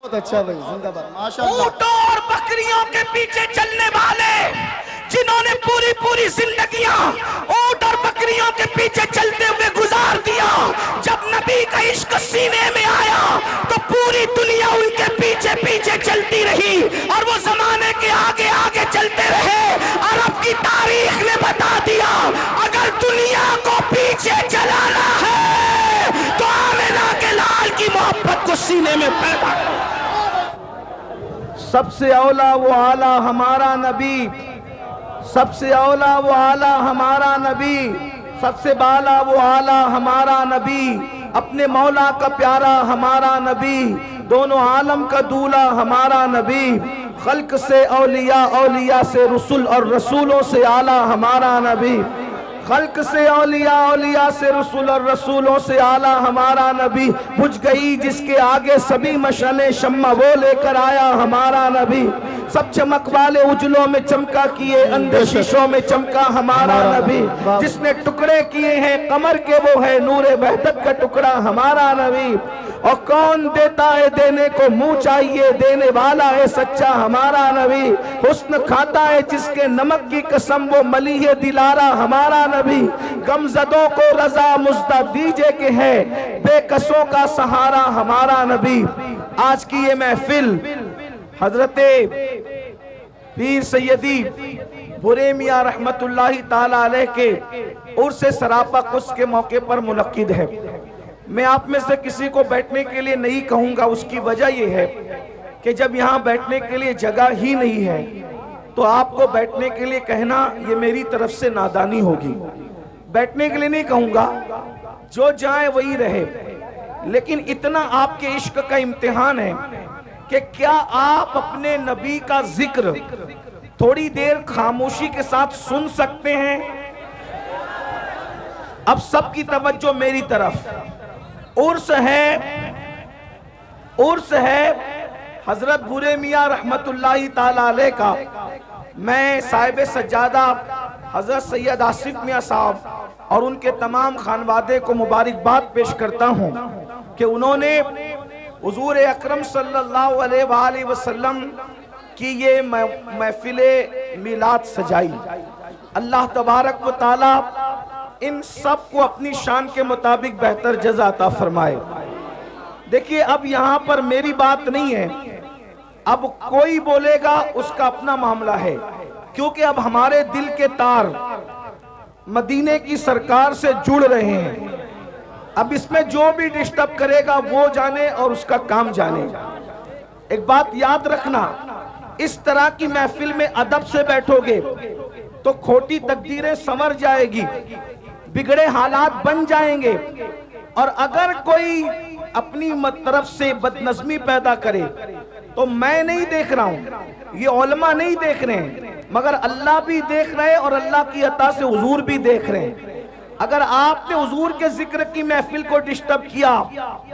बहुत अच्छा भाई, जिंदाबाद, माशाअल्लाह। ऊंटों और बकरियों के पीछे चलने वाले जिन्होंने पूरी पूरी जिंदगियां ऊंट और बकरियों के पीछे चलते हुए गुजार दिया, जब नबी का इश्क सीने में आया तो पूरी दुनिया उनके पीछे पीछे चलती रही और वो जमाने के आगे आगे चलते रहे। अरब की तारीख ने बता दिया, अगर दुनिया को पीछे चलाना है तो आमिना के लाल की मोहब्बत को सीने में पैदा करो। सबसे औला वो आला हमारा नबी, सबसे औला वो आला हमारा नबी, सबसे बाला वो आला हमारा नबी, अपने मौला का प्यारा हमारा नबी, दोनों आलम का दूल्हा हमारा नबी, खल्क से औलिया, औलिया से रसूल और रसूलों से आला हमारा नबी, खल्क से औलिया, औलिया से रसूल और रसूलों से आला हमारा नबी। बुझ गई जिसके आगे सभी मशले शम्मा, वो लेकर आया हमारा नबी। सब चमक वाले उजलों में चमका किए, अंधे शीशों में चमका हमारा नबी। जिसने टुकड़े किए हैं कमर के, वो है नूरे वहदत का टुकड़ा हमारा नबी। और कौन देता है देने को, मुंह चाहिए देने वाला है सच्चा हमारा नबी। हुस्न खाता है जिसके नमक की कसम, वो मली है दिलारा हमारा नबी। गमजदों को रजा मुज्दा दीजे के है, बेकसों का सहारा हमारा नबी। आज की ये महफिल हजरते पीर सैयदी बुरे मियां रहमतुल्लाही ताला अलैह के उर्स सरापा कुछ के मौके पर मुनक्किद है। मैं आप में से किसी को बैठने के लिए नहीं कहूंगा, उसकी वजह यह है कि जब यहाँ बैठने के लिए जगह ही नहीं है तो आपको बैठने के लिए कहना ये मेरी तरफ से नादानी होगी। बैठने के लिए नहीं कहूंगा, जो जाए वही रहे, लेकिन इतना आपके इश्क का इम्तिहान है कि क्या आप अपने नबी का जिक्र थोड़ी देर खामोशी के साथ सुन सकते हैं? अब सबकी तवज्जो मेरी तरफ। उर्स है हजरत बुरे मियां रहमतुल्लाही ताला अलैह का। मैं साहिब सज्जादा हजरत सैयद आसिफ मियां साहब और उनके तमाम खानवादे को मुबारकबाद पेश करता हूं कि उन्होंने हुजूर अकरम सल्लल्लाहु अलैहि वसल्लम की ये महफिले मिलाद सजाई। अल्लाह तबारक व ताला इन सब को अपनी शान के मुताबिक बेहतर जज़ा अता फरमाए। देखिए, अब यहाँ पर मेरी बात नहीं है, अब कोई बोलेगा उसका अपना मामला है, क्योंकि अब हमारे दिल के तार मदीने की सरकार से जुड़ रहे हैं। अब इसमें जो भी डिस्टर्ब करेगा वो जाने और उसका काम जाने। एक बात याद रखना, इस तरह की महफिल में अदब से बैठोगे तो खोटी तकदीरें संवर जाएगी, बिगड़े हालात बन जाएंगे। और अगर कोई अपनी तरफ से बदनज़मी पैदा करे तो मैं नहीं देख रहा हूं, ये उलमा नहीं देख रहे हैं, मगर अल्लाह भी देख रहे हैं और अल्लाह की अता से हुजूर भी देख रहे हैं। अगर आपने हुजूर के जिक्र की महफिल को डिस्टर्ब किया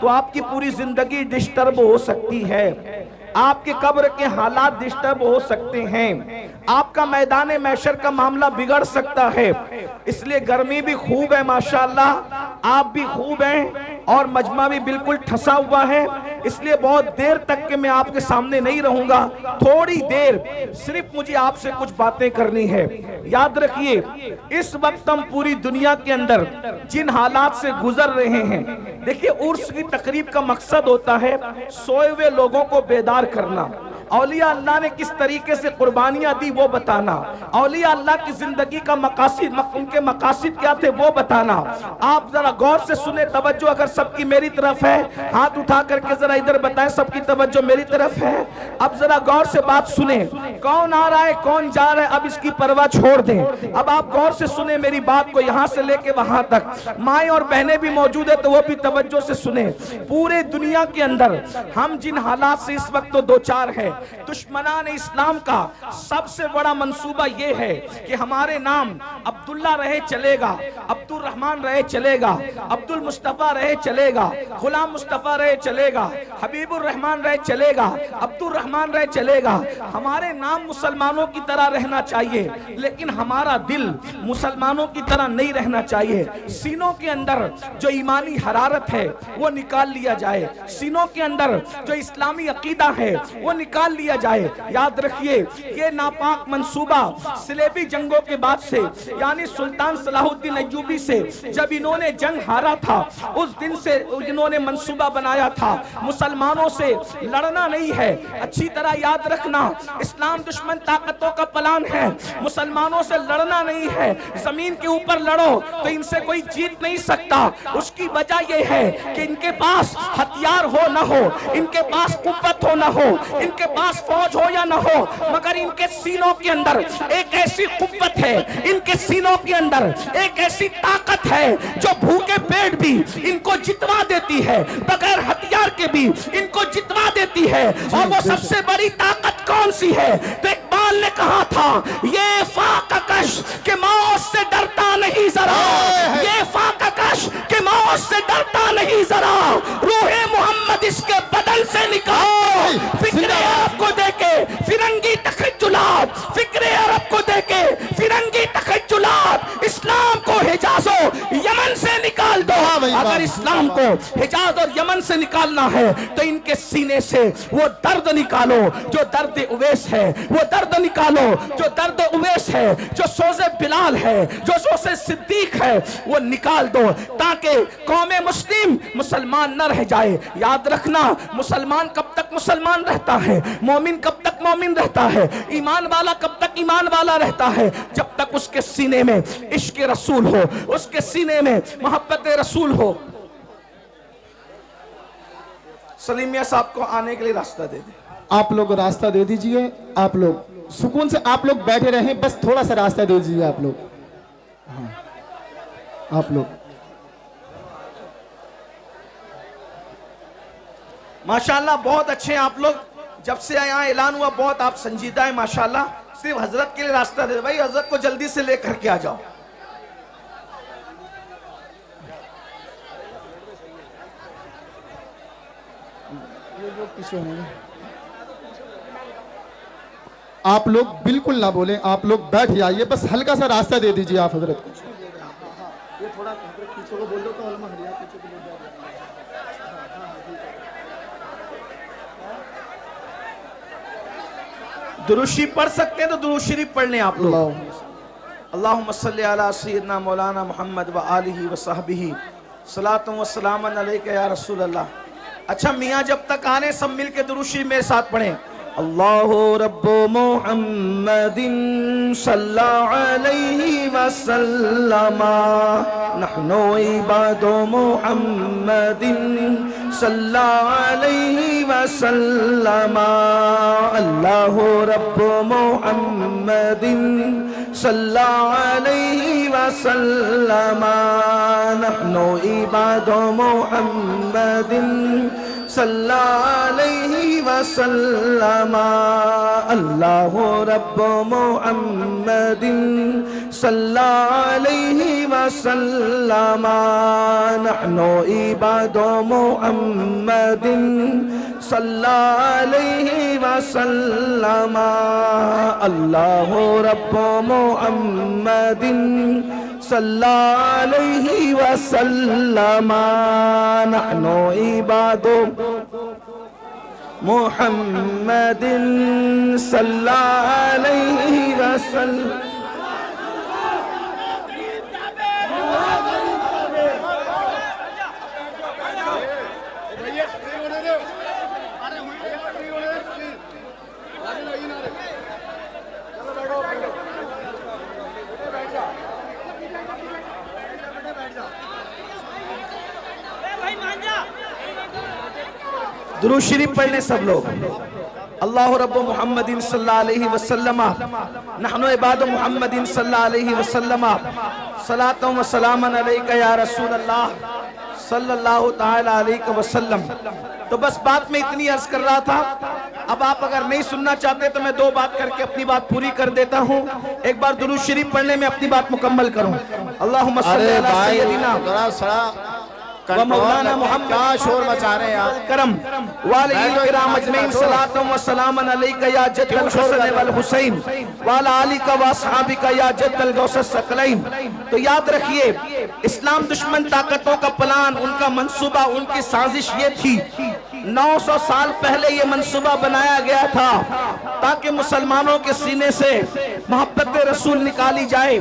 तो आपकी पूरी जिंदगी डिस्टर्ब हो सकती है, आपके कब्र के हालात डिस्टर्ब हो सकते हैं, आपका मैदान महशर का मामला बिगड़ सकता है। इसलिए गर्मी भी खूब है माशाअल्लाह, आप भी खूब हैं और मजमा भी बिल्कुल ठसा हुआ है, इसलिए बहुत देर तक के मैं आपके सामने नहीं रहूंगा। थोड़ी देर सिर्फ मुझे आपसे कुछ बातें करनी है। याद रखिए, इस वक्त हम पूरी दुनिया के अंदर जिन हालात से गुजर रहे हैं, देखिए उर्स की तकरीब का मकसद होता है सोए हुए लोगों को बेदार करना, औलिया अल्लाह ने किस तरीके से कुर्बानियां दी वो बताना, औलिया अल्लाह की जिंदगी का मकासिद, उनके मकासिद क्या थे वो बताना। आप जरा गौर से सुने, तवज्जो अगर सबकी मेरी तरफ है, हाथ उठा करके जरा इधर बताएं सबकी तवज्जो मेरी तरफ है। अब जरा गौर से बात सुने, कौन आ रहा है कौन जा रहा है अब इसकी परवाह छोड़ दें। अब आप गौर से सुने मेरी बात को, यहां से लेके वहां तक। माएं और बहनें भी मौजूद है तो वो भी तवज्जो से सुने। पूरे दुनिया के अंदर हम जिन हालात से इस वक्त तो दो चार है, दुश्मनान इस्लाम का सबसे बड़ा मंसूबा ये है कि हमारे नाम अब्दुल्ला रहे चलेगा, अब्दुल रहमान रहे चलेगा, अब्दुल मुस्तफा रहे चलेगा, गुलाम मुस्तफा रहे चलेगा, हबीबुर रहमान रहे चलेगा, अब्दुल रहमान रहे चलेगा। हमारे नाम मुसलमानों की तरह रहना चाहिए, लेकिन हमारा दिल मुसलमानों की तरह नहीं रहना चाहिए। सीनों के अंदर जो ईमानी हरारत है वो निकाल लिया जाए, सीनों के अंदर जो इस्लामी अकीदा है वो निकाल लिया जाए। याद रखिए, ये नापाक मंसूबा सिलेबी जंगों के बाद से, यानी सुल्तान सलाहुद्दीन अय्यूबी से जब इन्होंने जंग हारा था, उस दिन से इन्होंने मंसूबा बनाया था मुसलमानों से लड़ना नहीं है। अच्छी तरह याद रखना, इस्लाम दुश्मन ताकतों का प्लान है, मुसलमानों से लड़ना नहीं है। जमीन के ऊपर लड़ो तो इनसे कोई जीत नहीं सकता। उसकी वजह यह है कि इनके पास हथियार हो ना हो, इनके पास कुव्वत हो ना हो, इनके पास फौज हो या ना हो, मगर इनके सीनों के अंदर एक ऐसी कुव्वत है, इनके सीनों के अंदर एक ऐसी ताकत है जो भूखे पेट भी इनको जितवा देती है, बगैर हथियार के भी इनको जितवा देती है। और वो सबसे बड़ी ताकत कौन सी है? तो इकबाल ने कहा था, ये फाककश के मौत से डरता नहीं जरा, ये फाककश के मौत से डरता नहीं जरा, रूहे मोहम्मद इसके बदन से निकाल। फिक्रे अरब को देके फिरंगी तखज्जुलात, फिक्रे अरब को देके फिरंगी तखज्जुलात, इस्लाम को हिजाजो यमन से निकाल दो। अगर इस्लाम को हिजाज और यमन से निकालना है तो इनके सीने से वो दर्द निकालो जो दर्द उवैस है, वो दर्द निकालो जो दर्द उवैस है, जो सोज़े बिलाल है, जो सोज़े सिद्दीक है, वो निकाल दो ताकि कौमे मुस्लिम मुसलमान न रह जाए। याद रखना, मुसलमान कब तक मुसलमान रहता है, मोमिन कब तक मोमिन रहता है, ईमान वाला कब तक ईमान वाला रहता है, जब तक उसके सीने में इश्क रसूल हो, उसके सीने में मोहब्बत रसूल हो। सलीम मियां साहब को आने के लिए रास्ता दे दे। आप लोग रास्ता दे दीजिए, आप लोग सुकून से आप लोग बैठे रहें, बस थोड़ा सा रास्ता दे दीजिए आप लोग। हाँ, आप लोग माशाल्लाह बहुत अच्छे हैं आप लोग। जब से यहाँ ऐलान हुआ बहुत आप संजीदा है माशाल्लाह। सिर्फ हजरत के लिए रास्ता दे, भाई हजरत को जल्दी से लेकर के आ जाओ। आप लोग बिल्कुल ना बोलें, आप लोग बैठ जाइए, बस हल्का सा रास्ता दे दीजिए आप हजरत को। ये थोड़ा पीछे को बोल दो तो अलमा हरिया पीछे को बोल दो। दुरूद शरीफ पढ़ सकते हैं तो दुरूद शरीफ पढ़ लें आप लोग। अल्लाहुम्मा सल्ली अला सय्यदना मौलाना मुहम्मद व आलिहि व सहबिही सलातुन व सलामन अलैका या रसूल अल्लाह। अच्छा मियाँ जब तक आने सब मिल के दुरूद शरीफ मेरे साथ पढ़ें। अल्लाहु रब्बु मुहम्मदिन सल्लल्लाहु अलैहि वसल्लमा, नहनु इबादु मुहम्मदिन सल्लल्लाहु अलैहि वसल्लमा। अल्लाहु रब्बु मुहम्मदिन सल्लल्लाहु अलैहि वसल्लमा, नहनु इबादु मुहम्मदिन सल्लल्लाहु अलैहि वसल्लमा। अल्लाहु रब्बु मुहम्मदिन सल्लल्लाहु अलैहि वसल्लमा, नहनु इबादु मुहम्मदिन सल्लल्लाहु अलैहि वसल्लमा। अल्लाहु रब्बु मुहम्मदिन सल्लल्लाहु अलैहि वसल्लमा, नहनु इबादु मुहम्मदिन सल्लल्लाहु अलैहि वसल्लम। दुरूद शरीफ पढ़ लें सब लोग। अल्लाहु रब्बु मुहम्मदिन सल्लल्लाहु अलैहि वसल्लम, नहनु इबादु मुहम्मदिन सल्लल्लाहु अलैहि वसल्लम, सलातुन व सलामन अलैका या रसूल अल्लाह, सल्लल्लाहु ताला अलैहि वसल्लम। तो बस बात में इतनी अर्ज कर रहा था। अब आप अगर नहीं सुनना चाहते तो मैं 2 बात करके अपनी बात पूरी कर देता हूँ। एक बार दुरूद शरीफ पढ़ने में अपनी बात मुकम्मल करूँ। अल्लाहुम्मा सल्ली अला सय्यदिना व मौलाना मुहम्मद, क्या शोर मचा रहे हैं यार। करम वाले किराम अजमईन सलातुम व सलामन अलैका या जद्दल हसन वल हुसैन वाला आली का व असहाबी का या जद्दल गौसस सकलैन। तो याद रखिए, इस्लाम दुश्मन ताकतों का प्लान, उनका मंसूबा, उनकी साजिश ये थी। 900 साल पहले ये मंसूबा बनाया गया था ताकि मुसलमानों के सीने से मोहब्बत रसूल निकाली जाए,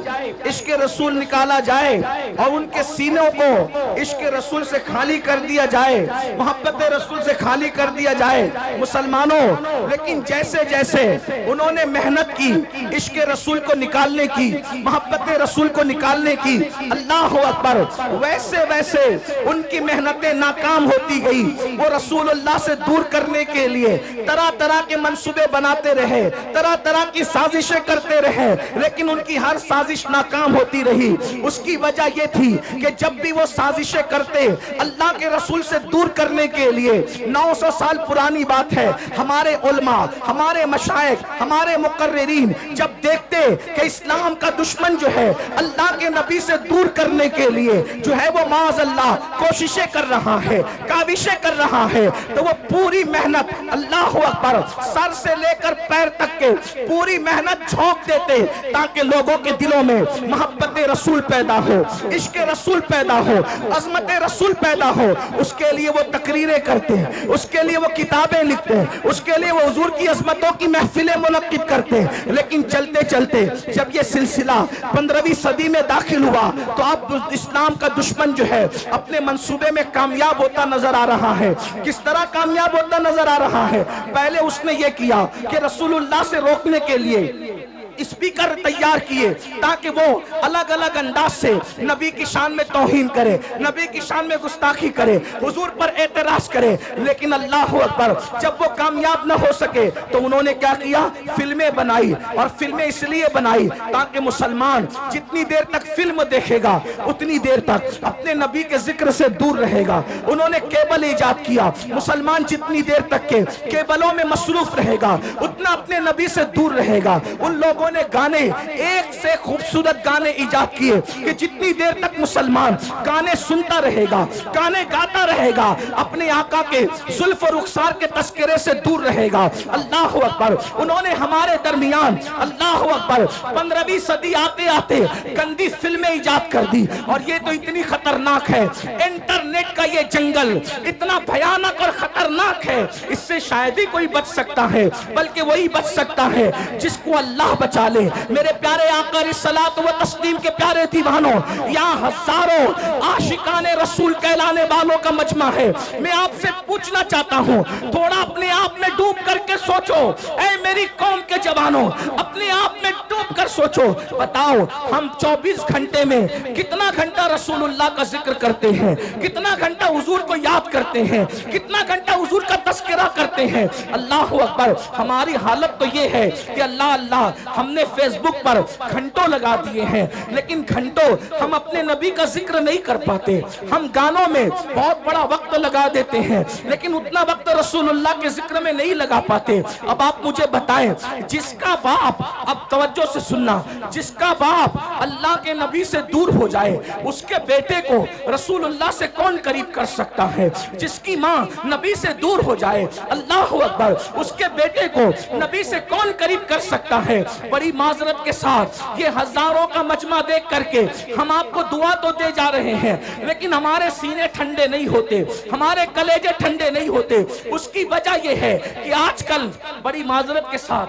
इश्क रसूल निकाला जाए और उनके सीनों को इश्क रसूल से खाली कर दिया जाए, मोहब्बत रसूल से खाली कर दिया जाए मुसलमानों। लेकिन जैसे जैसे उन्होंने मेहनत की इश्क रसूल को निकालने की, मोहब्बत रसूल को निकालने की, अल्लाह अकबर, वैसे वैसे उनकी मेहनतें नाकाम होती गई। वो रसूलुल्लाह से दूर करने के लिए तरह तरह के मंसूबे बनाते रहे, तरह तरह की साजिशें करते रहे, लेकिन उनकी हर साजिश नाकाम होती रही। उसकी वजह यह थी कि जब भी वो साजिशें करते अल्लाह के रसूल से दूर करने के लिए, 900 साल पुरानी बात है, हमारे उलमा, हमारे मशाइख, हमारे मुकर्रिरीन जब देखते कि इस्लाम का दुश्मन जो है अल्लाह के नबी से दूर करने के लिए जो है वो माज़ अल्लाह कोशिशें कर रहा है, काविशें कर रहा है, तो वो पूरी मेहनत, अल्लाह अकबर, सर से लेकर पैर तक के पूरी मेहनत झोंक देते ताकि लोगों के दिलों में मोहब्बत रसूल पैदा हो, इश्क रसूल पैदा हो, अजमत रसूल पैदा हो। उसके लिए वो तकरीरें करते हैं, उसके लिए वो किताबें लिखते हैं, उसके लिए वो हुजूर की अजमतों की महफिलें मुनक्किद करते हैं। लेकिन चलते चलते जब ये सिलसिला 15वीं सदी में दाखिल हुआ तो अब इस्लाम का दुश्मन जो है अपने मंसूबे में कामयाब होता नजर आ रहा है। किस तरह कामयाब होता नजर आ रहा है? पहले उसने ये किया कि रसूलुल्लाह से रोकने के लिए स्पीकर तैयार किए ताकि वो अलग अलग अंदाज से नबी की शान में तौहीन करे, नबी की शान में गुस्ताखी करे, हुजूर पर एतराज करे। लेकिन अल्लाह अकबर, जब वो कामयाब न हो सके तो उन्होंने क्या किया? फिल्में बनाई। और फिल्में इसलिए बनाई ताकि मुसलमान जितनी देर तक फिल्म देखेगा उतनी देर तक अपने नबी के जिक्र से दूर रहेगा। उन्होंने केबल ईजाद किया। मुसलमान जितनी देर तक के केबलों में मसरूफ रहेगा उतना अपने नबी से दूर रहेगा। उन लोगों ने गाने, एक से खूबसूरत गाने इजाद किए कि जितनी देर तक मुसलमान गाने सुनता रहेगा, गाने गाता रहेगा, अपने आका के जुल्फ और रुखसार के तस्करे से दूर रहेगा। अल्लाह अकबर। उन्होंने हमारे दरमियान, अल्लाह अकबर, 15वीं सदी आते आते गंदी फिल्में इजाद कर दी। और ये तो इतनी खतरनाक है, इंटरनेट का ये जंगल इतना भयानक और खतरनाक है, इससे शायद ही कोई बच सकता है, बल्कि वही बच सकता है जिसको अल्लाह बचा ले। मेरे प्यारे आका रिसलात व तस्लीम के प्यारे दीवानों, यहाँ हजारों आशिकाने रसूल कहलाने वालों का मजमा है। मैं आपसे पूछना चाहता हूँ, थोड़ा अपने आप में डूब करके सोचो। ऐ मेरी कौम के जवानों, अपने आप में डूब कर सोचो। बताओ, हम 24 घंटे में कितना घंटा रसूलुल्लाह का जिक्र करते हैं, कितना घंटा हुजूर को याद करते हैं, कितना घंटा हुजूर का तस्करा करते हैं। अल्लाह अकबर। हमारी हालत तो ये है कि अल्लाह अल्लाह हमने फेसबुक पर घंटों लगा दिए हैं, लेकिन घंटों हम अपने नबी का जिक्र नहीं कर पाते। हम गानों में बहुत बड़ा वक्त लगा देते हैं, लेकिन उतना वक्त रसूलुल्लाह के जिक्र में नहीं लगा पाते। अब आप मुझे बताएं, जिसका बाप, अब तवज्जो से सुनना, जिसका बाप अल्लाह के नबी से दूर हो जाए उसके बेटे को रसूलुल्लाह से कौन करीब कर सकता है? जिसकी माँ नबी से दूर हो जाए, अल्लाह अकबर, उसके बेटे को नबी से कौन करीब कर सकता है? बड़ी माजरत के साथ ये हजारों का मजमा देख करके हम आपको दुआ तो दे जा रहे हैं, लेकिन हमारे सीने ठंडे नहीं होते, हमारे कलेजे ठंडे नहीं होते। उसकी वजह यह है कि आजकल बड़ी माजरत के साथ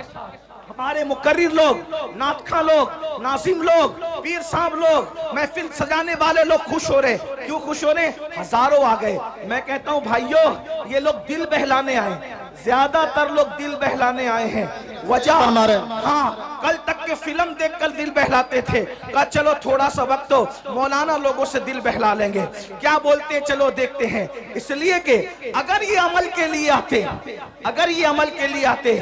हमारे मुकर्रिर लोग, नातखा लोग, नासिम लोग, पीर साहब लोग, महफिल सजाने वाले लोग खुश हो रहे। क्यों खुश हो रहे? हजारों आ गए। मैं कहता हूं भाइयों, ये लोग दिल बहलाने आए, ज्यादातर लोग दिल बहलाने आए हैं। वजह फरमा रहे। हाँ, कल तक के फिल्म देखकर दिल बहलाते थे, कहा चलो थोड़ा सा वक्त तो मौलाना लोगों से दिल बहला लेंगे, क्या बोलते हैं चलो देखते हैं। इसलिए कि अगर ये अमल के लिए आते, अगर ये अमल के लिए आते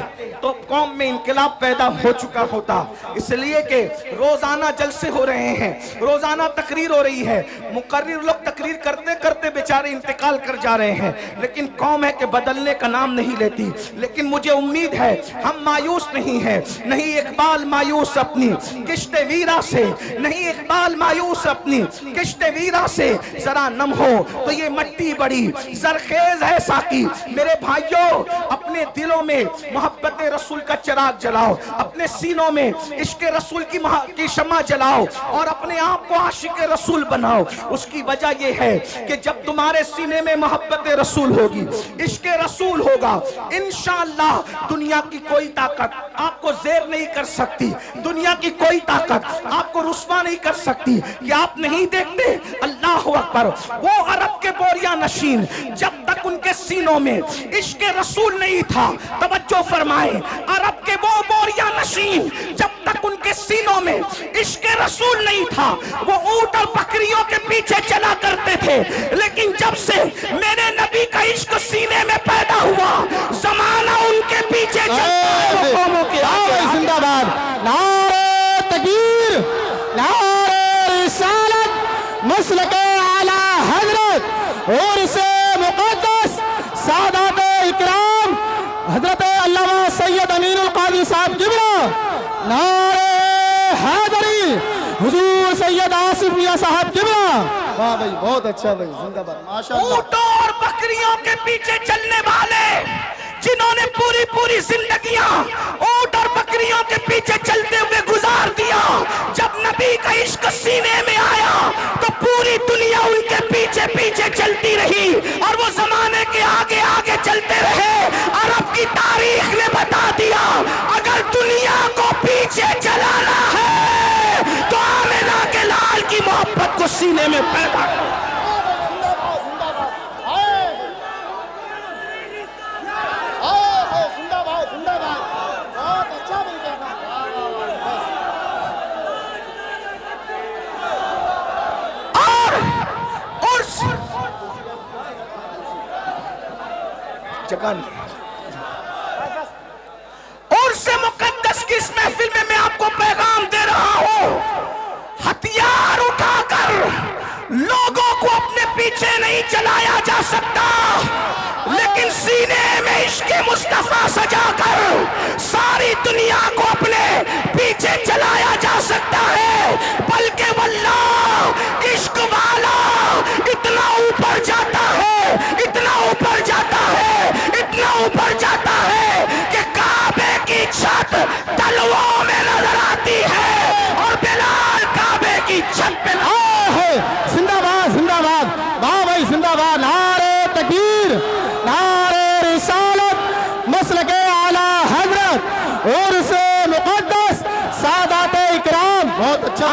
तो कौम में इनकलाब पैदा हो चुका होता। इसलिए कि रोजाना जलसे हो रहे हैं, रोजाना तकरीर हो रही है, मुकर्रिर लोग तकरीर करते करते बेचारे इंतकाल कर जा रहे हैं, लेकिन कौम है कि बदलने का नाम नहीं लेती। लेकिन मुझे उम्मीद है हम मायूस नहीं है, नहीं इकबाल मायूस अपनी किश्ते वीरा से, नहीं इकबाल मायूस अपनी किश्ते वीरा से, जरा नम हो तो ये मट्टी बड़ी जरखेज है साकी। मेरे भाइयों, अपने दिलों में मोहब्बत रसूल का चिराग जलाओ, अपने सीनों में इश्क रसूल की शम्मा जलाओ और अपने आप को आशिक रसूल बनाओ। उसकी वजह यह है कि जब तुम्हारे सीने में मोहब्बत रसूल होगी, इश्क रसूल होगा, इंशाअल्लाह दुनिया की कोई ताकत आपको ज़ेर नहीं कर सकती, दुनिया की कोई ताकत आपको रुस्वा नहीं कर सकती। कि आप नहीं देखते, अल्लाह अकबर, वो अरब के बोरिया नशीन जब तक उनके सीनों में इश्क रसूल नहीं था, तवज्जो फरमाए, अरब के वो बोरिया नशीन जब तक उनके सीनों में इश्क रसूल नहीं था, वो ऊंट और बकरियों के पीछे चला करते थे। लेकिन जब से मेरे नबी का इश्क सीने में पैदा हुआ, जमाना उनके पीछे चलता है, वो कौमों के आगे। जिंदाबाद, नारे तकबीर, नारे रिसालत, मसलके आला हजरत और से मुक़द्दस सादात इकराम हजरत अल्लामा सैयद अमीनुल कादी साहब किबला, नारे हैदरी हुजूर सैयद आसिफ मियां साहब किबला। वाह भाई, बहुत अच्छा भाई, जिंदाबाद, माशाअल्लाह। ऊंटों और बकरियों के पीछे चलने वाले जिन्होंने पूरी पूरी जिंदगियां ऊंट और बकरियों के पीछे चलते हुए गुजार दिया, जब नबी का इश्क सीने में आया तो पूरी दुनिया उनके पीछे पीछे चलती रही और वो जमाने के आगे आगे चलते रहे। अरब की तारीख ने बता दिया, अगर दुनिया को पीछे चलाना है तो आमिना के लाल की मोहब्बत को सीने में पैदा करो। उर्से मुकद्दस की इस महफिल में मैं आपको पैगाम दे रहा हूं, हथियार उठाकर लोगों को अपने पीछे नहीं चलाया जा सकता, लेकिन सीने में इश्क़ मुस्तफा सजाकर सारी दुनिया को अपने पीछे चलाया जा सकता है। बल्कि वल्लाह इश्क वाला इतना ऊपर जाता है, इतना ऊपर जाता है, इतना ऊपर जाता है कि काबे की छत तलवों में नजर आती है और बिलाल काबे की छत पे है। जिंदाबाद, जिंदाबाद, वाह भाई, जिंदाबाद, नारे तकबीर, नारे रिसालत, मसलके आला हजरत और से मुक़द्दस सादात इकराम। बहुत अच्छा।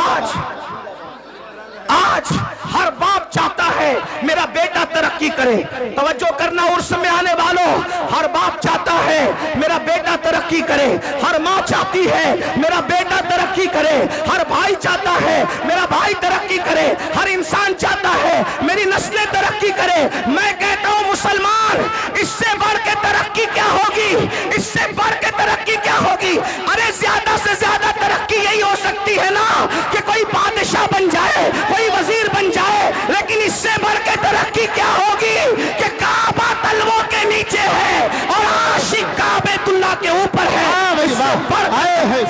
आज हर बाप चाहता है मेरा बेटा तरक्की करे, तवज्जो करना उर्स में आने वालों, हर बाप चाहता है मेरा बेटा तरक्की करे, हर माँ चाहती है मेरा बेटा तरक्की करे, हर भाई चाहता है मेरा भाई तरक्की करे, हर इंसान चाहता है मेरी नस्लें तरक्की करे। मैं कहता हूँ मुसलमान, इससे बढ़ के तरक्की क्या होगी, इससे बढ़ के तरक्की क्या होगी? अरे ज्यादा से ज्यादा तरक्की यही हो सकती है ना कि कोई बादशाह बन जाए, कोई वजीर बन जाए, लेकिन इससे बढ़ के तरक्की क्या होगी कि काबा तलवों के नीचे है और आशिक काबेतुल्लाह के ऊपर है।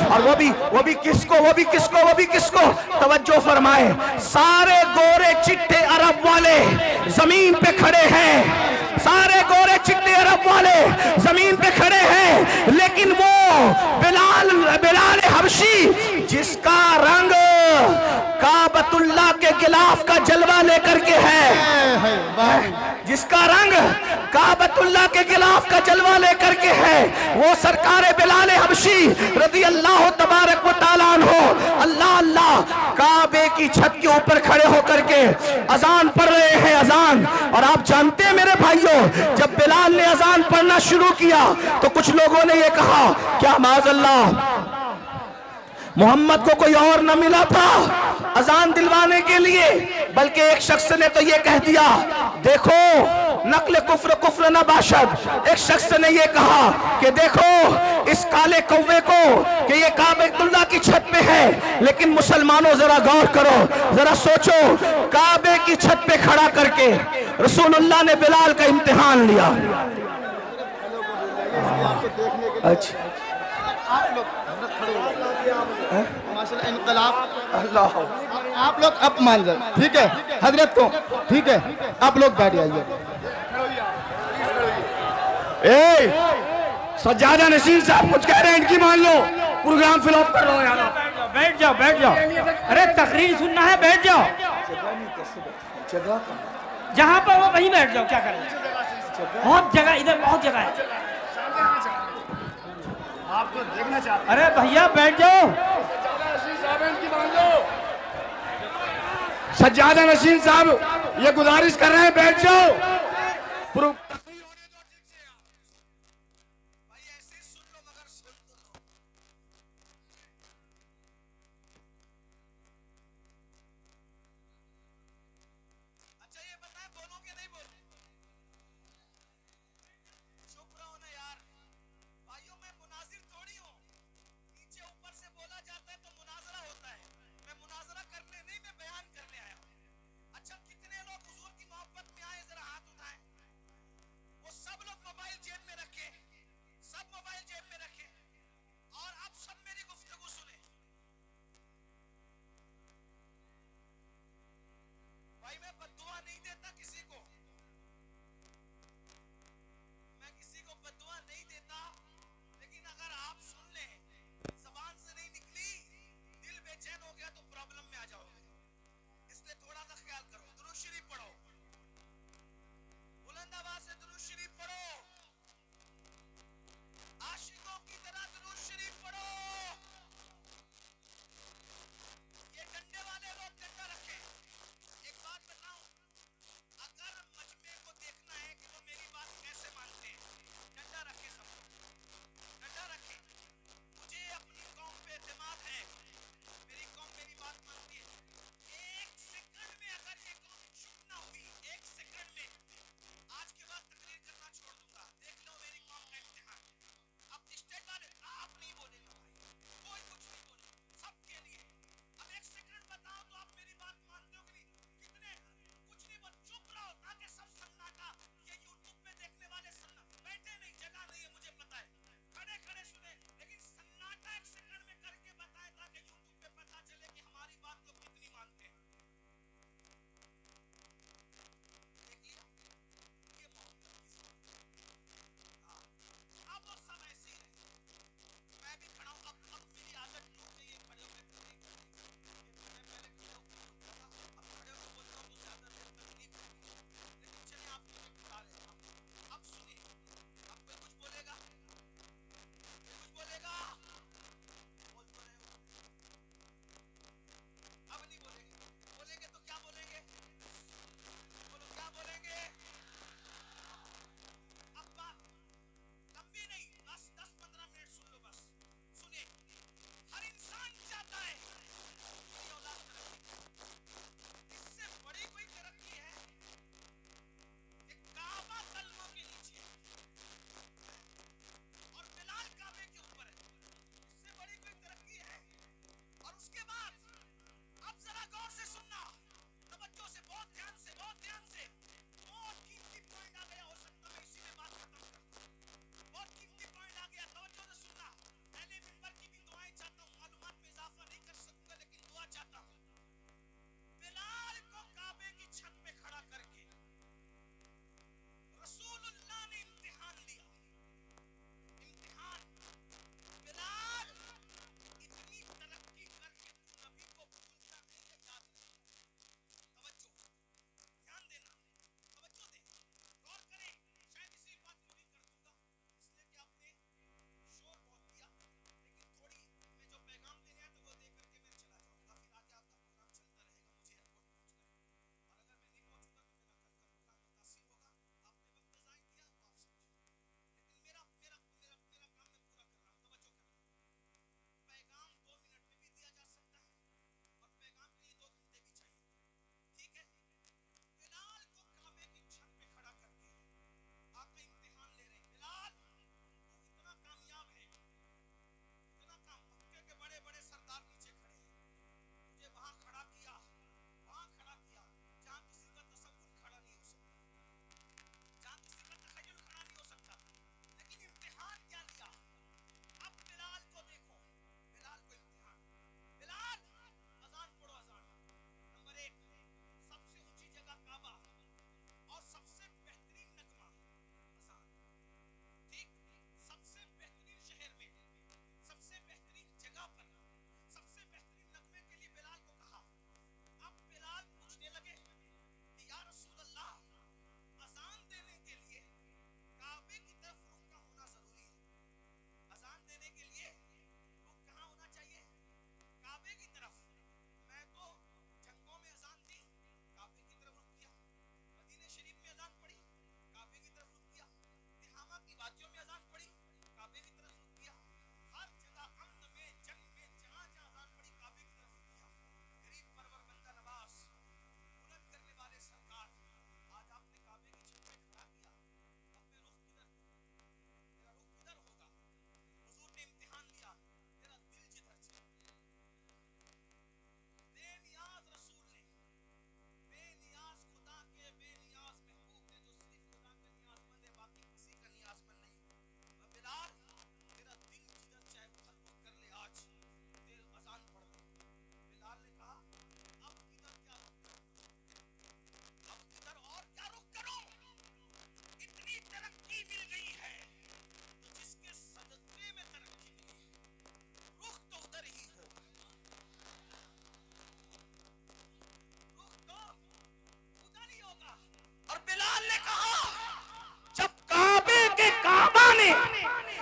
और वो भी किसको तवज्जो फरमाए, सारे गोरे चिट्टे अरब वाले जमीन पे खड़े हैं, सारे गोरे चिट्टे अरब वाले जमीन पे खड़े हैं, लेकिन वो बिलाल हबशी जिसका रंग काबा काबतुल्लाह के गिलाफ का जलवा लेकर के है, जिसका रंग काबतुल्लाह के गिलाफ का जलवा लेकर के है, वो सरकार बिलाल हबशी रदी अल्लाह तबारक व तआला अन्हु अल्लाह अल्लाह काबे की छत के ऊपर खड़े होकर के अजान पढ़ रहे हैं, अजान। और आप जानते हैं मेरे भाइयों, जब बिलाल ने अजान पढ़ना शुरू किया तो कुछ लोगों ने ये कहा क्या माज़अल्लाह मोहम्मद को कोई और न मिला था अजान दिलवाने के लिए, बल्कि एक शख्स ने तो ये कह दिया देखो नकल कुफ्र कुफ्र न बाशद। एक शख्स ने ये कहा कि देखो इस काले कौवे को कि ये काबतुल्लाह की छत पे है, लेकिन मुसलमानों जरा गौर करो, जरा सोचो, काबे की छत पे खड़ा करके रसूलुल्लाह ने बिलाल का इम्तिहान लिया। अच्छा आप लोग खड़े हो माशाल्लाह, इनकलाब अल्लाह, आप लोग अब मान जाए, ठीक है हजरत को, ठीक है आप लोग बैठ जाइए। सज्जादा नसीर साहब कुछ कह रहे हैं, इनकी मान लो, प्रोग्राम फिल अप कर रहा हूं यार। बैठ जाओ बैठ जाओ, अरे तकरीर सुनना है, बैठ जाओ। जहाँ पर वो वहीं बैठ जाओ, क्या करें, बहुत जगह, इधर बहुत जगह है। आपको देखना चाहते अरे भैया बैठ जाओ। सज्जादा नसीर साहब ये गुजारिश कर रहे हैं बैठ जाओ।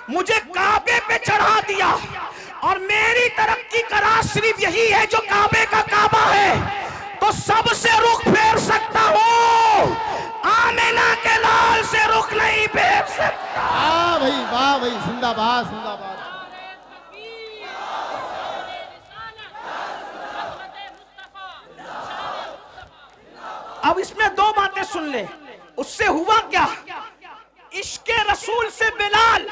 मुझे काबे पे चढ़ा दिया और मेरी तरक्की का राज सिर्फ यही है जो काबे का काबा है, तो सबसे रुख फेर सकता हूं, आमिना के लाल से रुख नहीं फेर सकता। वाह भाई, जिंदाबाद जिंदाबाद। अब इसमें दो बातें सुन ले। उससे हुआ क्या? इश्क रसूल से बिलाल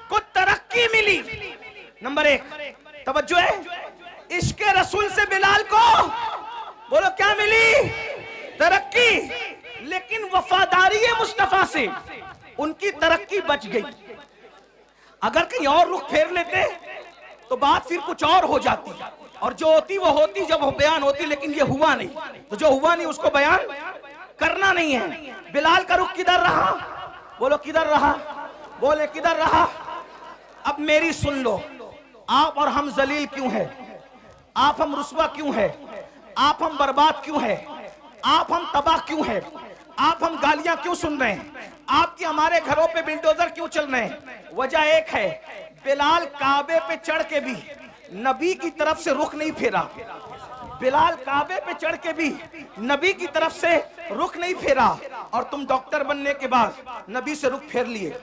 को तरक्की मिली। नंबर एक, तवज्जो है, इश्क रसूल से बिलाल को बोलो क्या मिली? तरक्की। लेकिन वफादारी मुस्तफा से उनकी तरक्की बच गई। अगर कहीं और रुख फेर लेते तो बात फिर कुछ और हो जाती, और जो होती वो होती जब वो बयान होती, लेकिन ये हुआ नहीं। तो जो हुआ नहीं उसको बयान करना नहीं है। बिलाल का रुख किधर रहा? बोलो किधर रहा? बोले किधर रहा? अब मेरी सुन लो, आप और हम जलील क्यों है? आप हम रुस्वा क्यों है? आप हम बर्बाद क्यों है? आप हम तबाह क्यों है? आप हम गालियां क्यों सुन रहे हैं? आपके हमारे घरों पे बिल्डोजर क्यों चल रहे हैं? वजह एक है, बिलाल काबे पे चढ़ के भी नबी की तरफ से रुख नहीं फेरा। बिलाल काबे पे चढ़ के भी नबी की तरफ से रुख नहीं फेरा। और तुम डॉक्टर बनने के बाद नबी से रुख फेर लिए,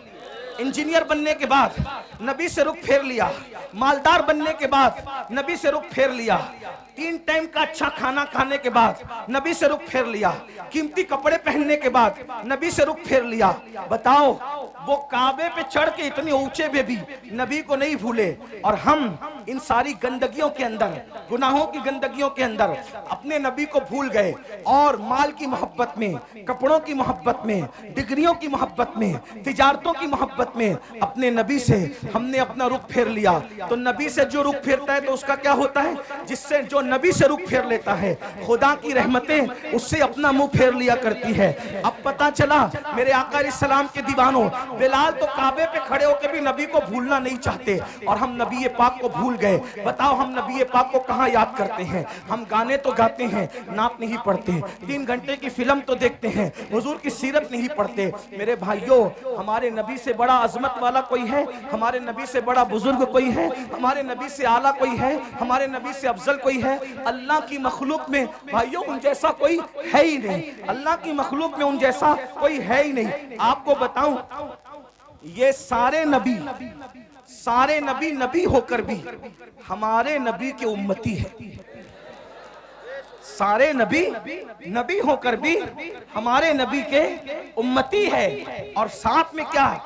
इंजीनियर बनने के बाद नबी से रुख फेर लिया, मालदार बनने के बाद नबी से रुख फेर लिया, 3 टाइम का अच्छा खाना खाने के बाद नबी से रुख फेर लिया, कीमती कपड़े पहनने के बाद नबी से रुख फेर लिया। बताओ, वो काबे पे चढ़ के इतने ऊंचे पे भी नबी को नहीं भूले, और हम इन सारी गंदगियों के अंदर, गुनाहों की गंदगियों के अंदर अपने नबी को भूल गए, और माल की मोहब्बत में, कपड़ों की मोहब्बत में, डिग्रियों की मोहब्बत में, तिजारतों की मोहब्बत में अपने नबी से हमने अपना रुख फेर लिया। तो नबी से जो रुख फेरता है तो उसका क्या होता है? जिससे जो नबी से रुख फेर लेता है, खुदा की रहमतें उससे अपना मुंह फेर लिया करती है। अब पता चला मेरे आका अलैहिस्सलाम के दीवानों, बिलाल तो काबे पे खड़े होकर भी नबी को भूलना नहीं चाहते, और हम नबी पाक को भूल गए। बताओ, हम नबी पाक को कहां याद करते हैं? हम गाने तो गाते हैं, नात नहीं पढ़ते। 3 घंटे की फिल्म तो देखते हैं, हुजूर की सीरत नहीं पढ़ते। मेरे भाइयों, हमारे नबी से बड़ा अजमत वाला कोई है? हमारे नबी से बड़ा बुजुर्ग कोई है? हमारे नबी से आला कोई है? हमारे नबी से अफजल कोई है? अल्लाह की मखलूक में भाइयों उन जैसा कोई है ही नहीं। अल्लाह की मखलूक में उन जैसा कोई है ही नहीं। आपको बताऊं, ये सारे नबी नबी होकर भी हमारे नबी के उम्मती है। सारे नबी होकर भी हमारे नबी के उम्मती है। और साथ में क्या?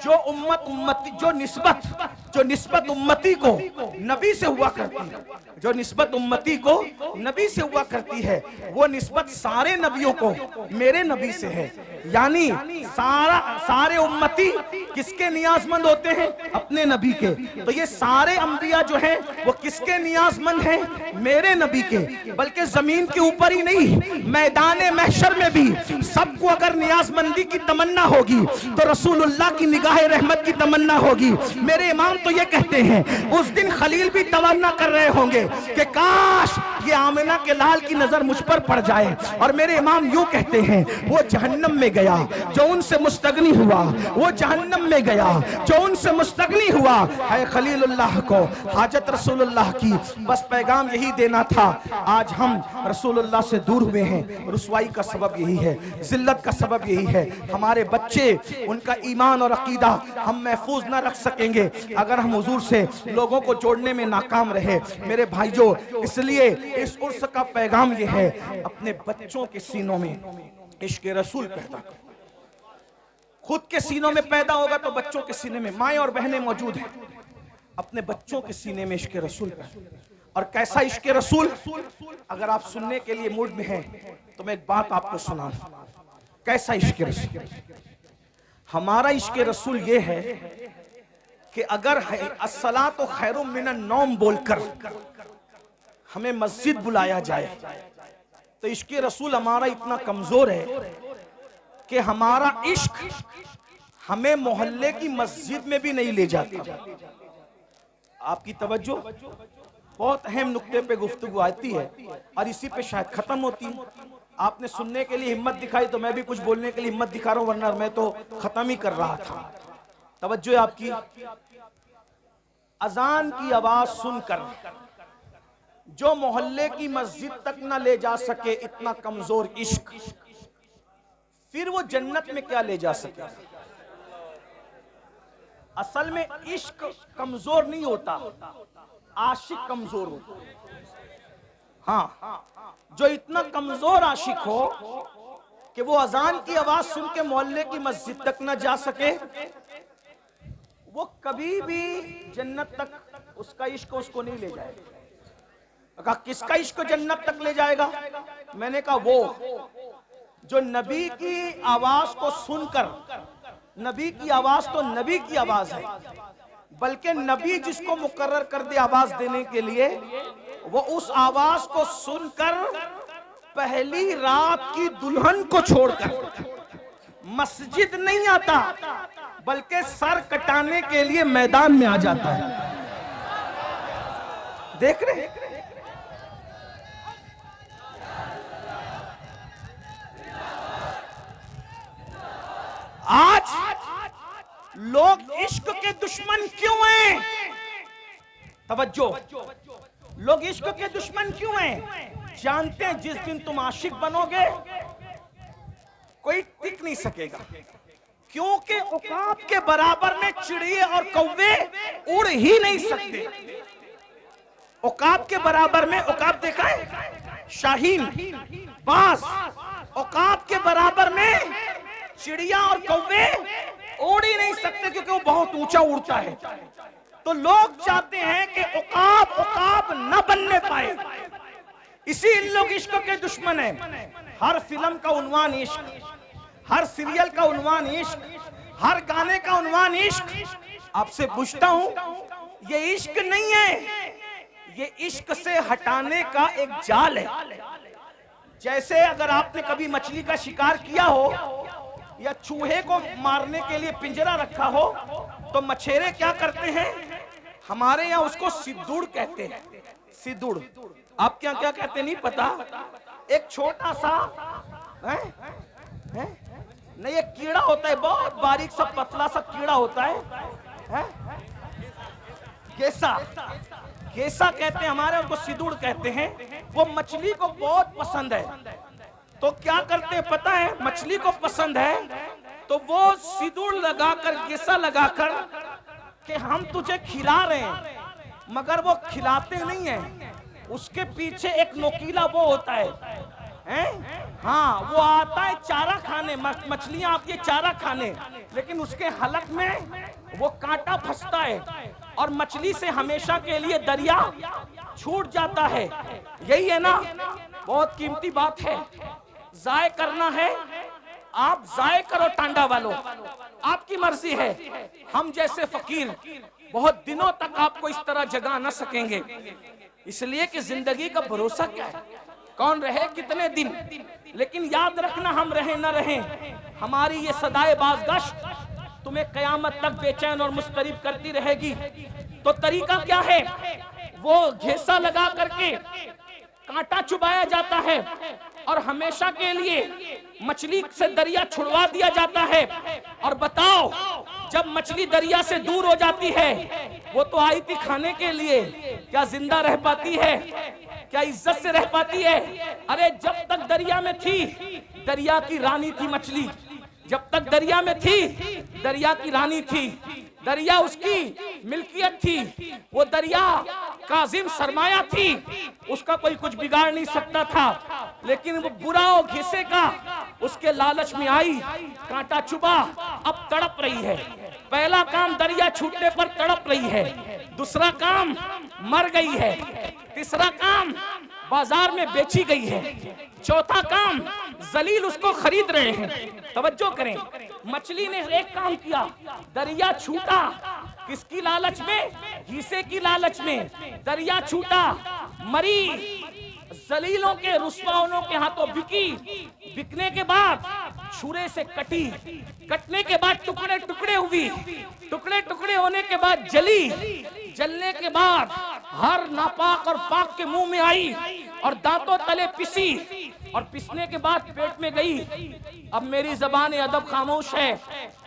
जो निस्बत उम्मती को नबी से हुआ करती है, जो निस्बत उम्मती को नबी से हुआ करती है, वो निस्बत सारे नबियों को मेरे नबी से है। यानी सारे उम्मती किसके नियाजमंद होते हैं? अपने नबी के। तो ये सारे अंबिया जो हैं वो किसके नियाजमंद हैं? मेरे नबी के। बल्कि जमीन के ऊपर ही नहीं, मैदान महशर में भी सबको अगर नियाजमंदी की तमन्ना होगी तो रसूलुल्लाह की निगाह रहमत की तमन्ना होगी। मेरे इमाम तो ये कहते हैं, उस दिन खलील भी तमन्ना कर रहे होंगे कि काश ये आमिना के लाल की नजर मुझ पर पड़ जाए। और मेरे इमाम यूं कहते हैं, वो जहन्नम में गया जो उनसे मुस्तगनी हुआ, वो जहन्नम में गया जो उनसे मुस्तगनी हुआ। है खलीलुल्लाह को हाजत रसूलुल्लाह की। बस पैगाम यही देना था। आज हम रसूलुल्लाह से दूर हुए हैं, रुसवाई का सबब यही है, जिल्लत का सबब यही है। हमारे बच्चे, उनका ईमान और अकीदा हम महफूज ना रख सकेंगे अगर हम हुजूर से लोगों को जोड़ने में नाकाम रहे। मेरे भाइयों, इसलिए इस उर्स का पैगाम यह है, अपने बच्चों के सीनों में इश्क रसूल पैदा करो। खुद के सीनों में पैदा होगा तो बच्चों के सीने में, माएं और बहनें मौजूद हैं, अपने बच्चों के सीने में इश्क रसूल पैदा। और कैसा इश्क रसूल? अगर आप सुनने के लिए मूड में हैं तो मैं एक बात आपको सुना। कैसा इश्क रसूल? हमारा इश्क रसूल ये है कि अगर अस्सलातु खैरुम मिनन नौम बोलकर हमें मस्जिद बुलाया जाए तो इश्क रसूल हमारा इतना कमजोर है कि हमारा इश्क हमें मोहल्ले की मस्जिद में भी नहीं ले जाता। आपकी तवज्जो, बहुत अहम नुक्ते पे गुफ्तगू आती है और इसी पे शायद खत्म होती है। आपने सुनने के लिए हिम्मत दिखाई तो मैं भी कुछ बोलने के लिए हिम्मत दिखा रहा हूं, वरना मैं तो खत्म ही कर रहा था। तवज्जो है आपकी। अजान की आवाज सुनकर जो मोहल्ले की मस्जिद तक न ले जा सके, इतना कमजोर इश्क, फिर वो जन्नत में क्या ले जा सके। असल में इश्क कमजोर नहीं होता, आशिक कमजोर होता। हाँ, जो इतना कमजोर आशिक हो कि वो अजान की आवाज सुन के मोहल्ले की मस्जिद तक न जा सके, वो कभी भी जन्नत तक उसका इश्क उसको नहीं ले जाएगा। कहा किसका इश्क जन्नत तक ले जाएगा? मैंने कहा वो जो नबी की आवाज को सुनकर, नबी की आवाज तो नबी की आवाज है, बल्कि नबी जिसको मुकर्रर कर दे आवाज देने के लिए, वो उस आवाज को सुनकर पहली रात की दुल्हन को छोड़कर मस्जिद नहीं आता, बल्कि सर कटाने के लिए मैदान में आ जाता है। देख रहे? आज लोग इश्क के दुश्मन क्यों हैं? तवज्जो, लोग इश्क के दुश्मन क्यों हैं? जानते हैं जिस दिन तुम आशिक बनोगे कोई टिक नहीं सकेगा, क्योंकि औकात के बराबर में चिड़िए और कौवे उड़ ही नहीं सकते। औकात के बराबर में, औकात देखा है? शाहीन, बाज, औकात के बराबर में चिड़िया और कौवे उड़ ही नहीं सकते, क्योंकि वो बहुत ऊंचा उड़ता है। तो लोग चाहते हैं कि औकात न बनने पाए, इसीलिए लोग इश्क के दुश्मन हैं। हर फिल्म का उन्वान इश्क, हर सीरियल का उन्वान इश्क, हर गाने का उन्वान इश्क। आपसे पूछता हूं, ये इश्क नहीं है, ये इश्क से हटाने का एक जाल है। जैसे अगर आपने कभी मछली का शिकार किया हो या चूहे को मारने के लिए पिंजरा रखा हो, तो मछेरे क्या करते हैं? हमारे यहाँ उसको सिद्दुड़ कहते हैं। सिद्दुड़, आप क्या क्या कहते नहीं पता। एक छोटा सा नहीं, एक कीड़ा होता है, बहुत बारीक सा पतला सा कीड़ा होता है, गेसा, गेसा कहते हैं हमारे, उनको सिद्दुड़ कहते हैं। वो मछली को बहुत पसंद है, तो क्या करते हैं पता है? मछली को पसंद है तो वो सिंदूर लगाकर, गेसा लगाकर कि हम तुझे खिला रहे हैं, मगर वो खिलाते नहीं है। उसके पीछे एक नोकीला वो होता है, हाँ, वो आता है चारा खाने, मछलियां आती है चारा खाने, लेकिन उसके हलक में वो कांटा फंसता है और मछली से हमेशा के लिए दरिया छूट जाता है। यही है ना, बहुत कीमती बात है। जाय करना है, आप जाय करो टांडा वालों, आपकी मर्जी है। हम जैसे फकीर बहुत दिनों तक आपको इस तरह जगा न सकेंगे, इसलिए कि जिंदगी का भरोसा क्या है, कौन रहे कितने दिन। लेकिन याद रखना, हम रहे न रहे, हमारी ये सदाए बाज़गश्त तुम्हें कयामत तक बेचैन और मुस्तरिब करती रहेगी। तो तरीका क्या है? वो घेसा लगा करके कांटा चुबाया जाता है और हमेशा के लिए मछली से दरिया छुड़वा दिया जाता है। और बताओ, जब मछली दरिया से दूर हो जाती है, वो तो आई थी खाने के लिए, क्या जिंदा रह पाती है? क्या इज्जत से रह पाती है? अरे जब तक दरिया में थी, दरिया की रानी थी मछली। जब तक दरिया में थी, दरिया की रानी थी, दरिया उसकी मिल्कियत थी, वो दरिया काजिम सरमाया थी, उसका कोई कुछ बिगाड़ नहीं सकता था। लेकिन वो बुरा और घिसे का उसके लालच में आई, कांटा चुबा, अब तड़प रही है। पहला काम दरिया छूटने पर तड़प रही है, दूसरा काम मर गई है, तीसरा काम बाजार में बेची गई है, चौथा काम जलील उसको खरीद रहे हैं। तवज्जो करें, मछली ने एक काम किया, दरिया छूटा, किसकी लालच में? हिस्से की लालच में। दरिया छूटा, मरी, जलीलों के रुस्वाओं के हाथों बिकी, बिकने के बाद छुरे से कटी, कटने के बाद टुकड़े टुकड़े हुई, टुकड़े टुकड़े होने के बाद जली, जलने के बाद हर नापाक और पाक के मुंह में आई और दांतों तले पिसी और पिसने के बाद पेट में गई। अब मेरी ज़बान अदब खामोश है,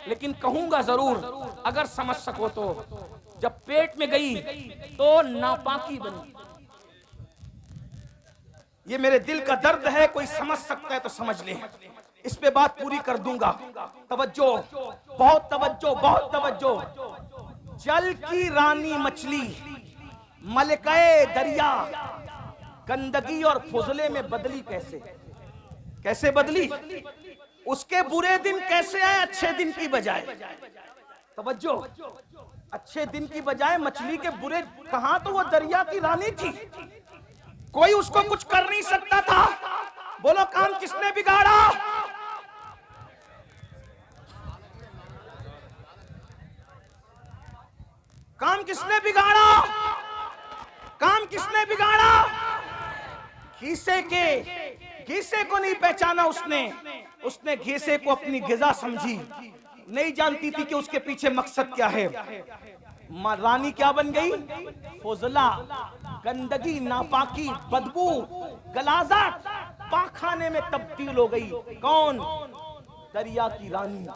लेकिन कहूंगा जरूर अगर समझ सको तो। जब पेट में गई तो नापाकी बनी। ये मेरे दिल का दर्द है, कोई समझ सकता है तो समझ ले, इस पे बात पूरी कर दूंगा। तवज्जो, बहुत तवज्जो, बहुत तवज्जो। जल की रानी मछली मलकाए दरिया गंदगी और फुजले में बदली कैसे? कैसे बदली? उसके बुरे दिन कैसे आए अच्छे दिन की बजाय? तवज्जो, अच्छे दिन की बजाय मछली के बुरे। कहां तो वो दरिया की रानी थी, कोई उसको कुछ कर नहीं सकता था। बोलो काम किसने बिगाड़ा? काम किसने बिगाड़ा? काम किसने बिगाड़ा? घीसे को नहीं पहचाना उसने घीसे को अपनी गिजा समझी, नहीं जानती थी कि उसके पीछे मकसद क्या है। रानी क्या बन गई? फुजला, गंदगी, नापाकी, बदबू, गलाजत, पाखाने में तब्दील हो गई। कौन? दरिया की रानी।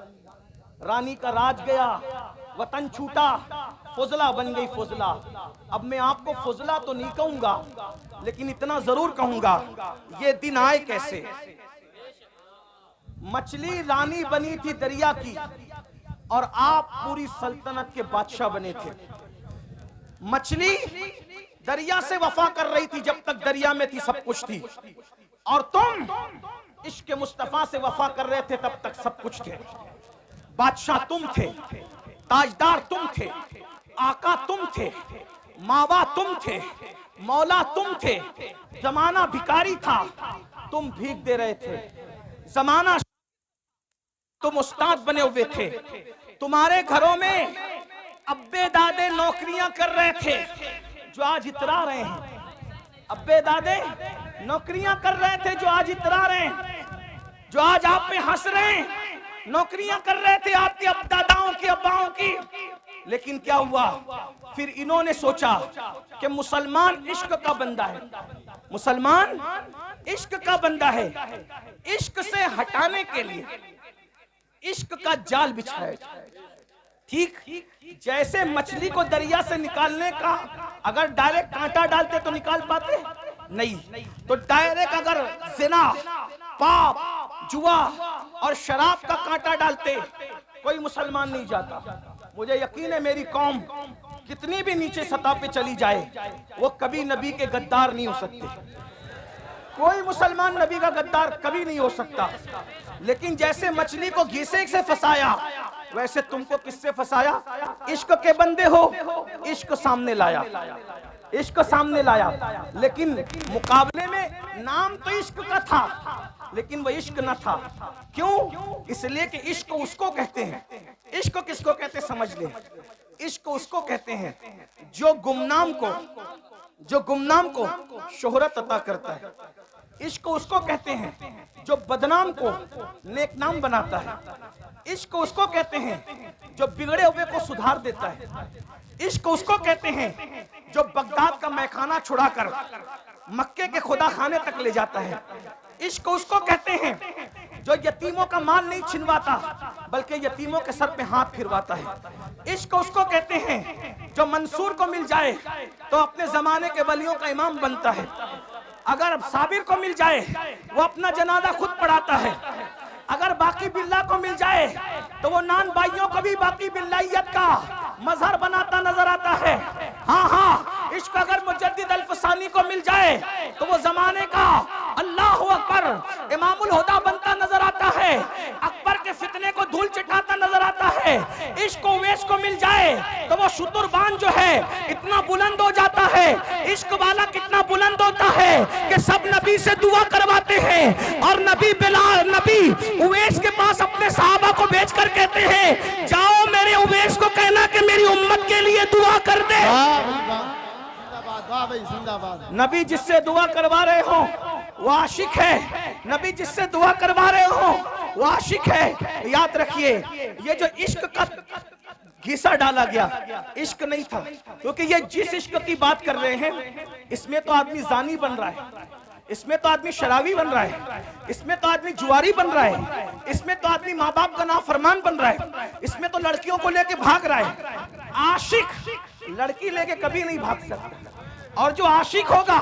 रानी का राज गया, वतन छूटा, फुजला बन गई फुजला। अब मैं आपको फुजला तो नहीं कहूंगा, लेकिन इतना जरूर कहूंगा, ये दिन आए कैसे? मछली रानी बनी थी दरिया की और आप पूरी सल्तनत के बादशाह बने थे। मछली दरिया से वफा कर रही थी, जब तक दरिया में थी सब कुछ थी, और तुम इश्क मुस्तफा से वफा कर रहे थे, तब तक सब कुछ थे। बादशाह तुम थे, ताजदार तुम थे, आका तुम थे, मावा तुम थे, मौला तुम थे। जमाना भिखारी था, तुम भीख दे रहे थे। जमाना, तुम उस्ताद बने हुए थे। तुम्हारे घरों में अब्बे दादे नौकरियां कर रहे थे, जो आज इतरा रहे हैं। अब्बे दादे नौकरियां कर रहे थे, जो आज इतरा रहे हैं, जो आज आप पे हंस रहे हैं। नौकरियां कर रहे थे आपके अब दादाओं की, अब्बाओं की। लेकिन क्या हुआ? फिर इन्होंने सोचा कि मुसलमान इश्क का बंदा है, मुसलमान इश्क का बंदा है। इश्क से हटाने के लिए इश्क का जाल बिछाया। ठीक जैसे मछली को दरिया से निकालने का, अगर डायरेक्ट कांटा डालते तो निकाल पाते नहीं, तो डायरेक्ट अगर जिना, पाप, जुआ और शराब का कांटा डालते, कोई मुसलमान नहीं जाता। मुझे यकीन है मेरी कौम कितनी भी नीचे सतह पे चली जाए, वो कभी नबी के गद्दार नहीं हो सकते। कोई मुसलमान नबी का गद्दार कभी नहीं हो सकता। लेकिन जैसे मछली को घीसे से फंसाया, वैसे तुमको किससे फंसाया? इश्क के बंदे हो, इश्क सामने लाया, इश्क सामने लाया। लेकिन मुकाबले में नाम तो इश्क का था, लेकिन वो इश्क न था। क्यों? इसलिए कि इश्क उसको कहते हैं। इश्क किसको कहते हैं समझ ले। इश्क उसको कहते हैं जो गुमनाम को शोहरत अता करता है। इश्क उसको कहते हैं जो बदनाम को नेकनाम बनाता है। इश्क उसको कहते हैं जो बिगड़े हुए को सुधार देता है। इश्क उसको कहते हैं जो बगदाद का मैखाना छुड़ाकर मक्के के खुदा खाने तक ले जाता है। इश्क उसको कहते हैं जो यतीमों का माल नहीं छिनवाता, बल्कि यतीमों के सर पे हाथ फिरवाता है। इश्क उसको कहते हैं जो मंसूर को मिल जाए तो अपने जमाने के वलियों का इमाम बनता है। अगर साबिर को मिल जाए वो अपना जनाजा खुद पढ़ाता है। अगर बाकी बिल्ला को मिल जाए तो वो नान भाइयों को भी बाकी बिल्लाइयत का मजहर बनाता नजर आता है। हाँ, इश्क अगर मुजद्दिद अल्फसानी को मिल जाए तो वो जमाने का अल्लाहु अकबर इमामुल हुदा बनता नजर आता है। अकबर के फितने को धूल चटाता नजर आता है। इश्क उवैस को मिल जाए तो वो शुतुरबान जो है इतना बुलंद हो जाता है। इश्क वाला कितना बुलंद होता है कि सब नबी से दुआ करवाते हैं, और नबी बिलाल, नबी उवैस के पास अपने सहाबा को भेजकर कहते हैं, जाओ मेरे उवैस को कहना कि मेरी उम्मत के लिए दुआ कर दे। नबी जिससे दुआ करवा रहे हो वो आशिक है। नबी जिससे दुआ करवा रहे हो वो आशिक है। याद रखिए, ये जो इश्क का घिसा डाला गया इश्क नहीं था, क्योंकि ये जिस इश्क की बात कर रहे हैं इसमें तो आदमी जानी बन रहा है। इसमें तो आदमी शराबी बन रहा है, इसमें तो आदमी जुआरी बन रहा है, इसमें तो आदमी माँ बाप का नाफरमान बन रहा है, इसमें तो लड़कियों को लेके भाग रहा है। आशिक लड़की लेके कभी नहीं भाग सकता, और जो आशिक होगा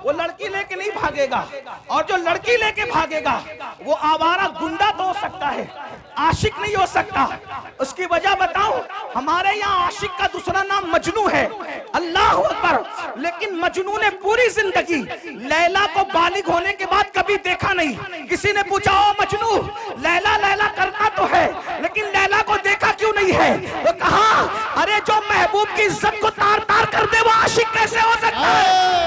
वो लड़की लेके नहीं भागेगा, और जो लड़की लेके भागेगा वो आवारा गुंडा तो हो सकता है, आशिक नहीं हो सकता। उसकी वजह बताऊं, हमारे यहाँ आशिक का दूसरा नाम मजनू है, अल्लाह अकबर। लेकिन मजनू ने पूरी जिंदगी लैला को बालिग होने के बाद कभी देखा नहीं। किसी ने पूछा, ओ मजनू, लैला लैला करता तो है लेकिन लैला को देखा क्यों नहीं है? तो कहा, अरे जो महबूब की इज्जत को तार तार कर दे वो आशिक कैसे हो सकता है?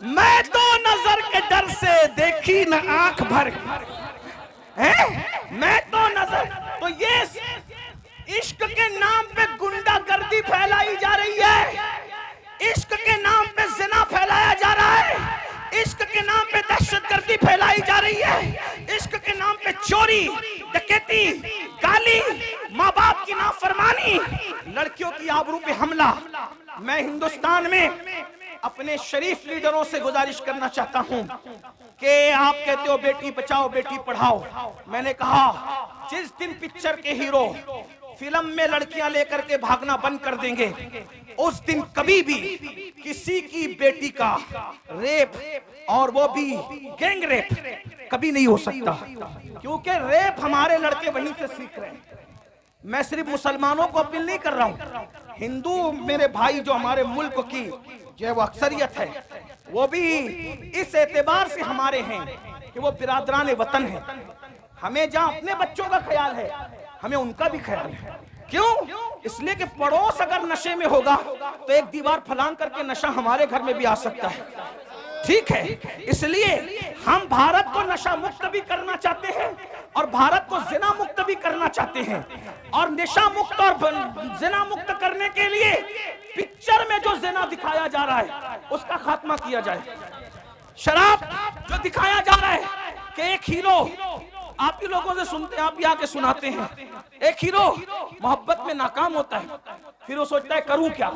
मैं तो नजर के डर से देखी न आंख भर है, मैं तो नजर, तो ये इश्क के नाम पे गुंडागर्दी फैलाई जा रही है, इश्क के नाम पे जिना फैलाया जा रहा है, इश्क के नाम पे दहशतगर्दी फैलाई जा रही है, इश्क के नाम पे चोरी, डकैती, गाली, माँ बाप की नाफरमानी, लड़कियों की आबरू पे हमला। मैं हिंदुस्तान में अपने शरीफ लीडरों से गुजारिश करना चाहता हूं कि आप कहते हो बेटी बचाओ बेटी पढ़ाओ, मैंने कहा जिस दिन पिक्चर के हीरो फिल्म में लड़कियां लेकर के भागना बंद कर देंगे, उस दिन कभी भी किसी की बेटी का रेप, और वो भी गैंग रेप, कभी नहीं हो सकता, क्योंकि रेप हमारे लड़के वहीं से सीख रहे हैं। मैं सिर्फ मुसलमानों को अपील नहीं कर रहा हूं, हिंदू मेरे भाई जो हमारे मुल्क की जो वो अक्सरियत है, वो भी इस एतबार से हमारे हैं कि वो बिरादरान वतन है। हमें जहां अपने बच्चों का ख्याल है, हमें उनका भी ख्याल है। क्यों? इसलिए कि पड़ोस अगर नशे में होगा तो एक दीवार फलांग करके नशा हमारे घर में भी आ सकता है, ठीक है? इसलिए हम भारत को नशा मुक्त भी करना चाहते हैं और भारत को जिना मुक्त भी करना चाहते हैं, और नशा मुक्त और जिना मुक्त करने के लिए पिक्चर में जो जिना दिखाया जा रहा है उसका खात्मा किया जाए। शराब जो दिखाया जा रहा है कि एक हीरो, आप ही लोगों से सुनते हैं, आप ही आके सुनाते हैं, एक हीरो मोहब्बत में नाकाम होता है, फिर वो सोचता है करूं क्या,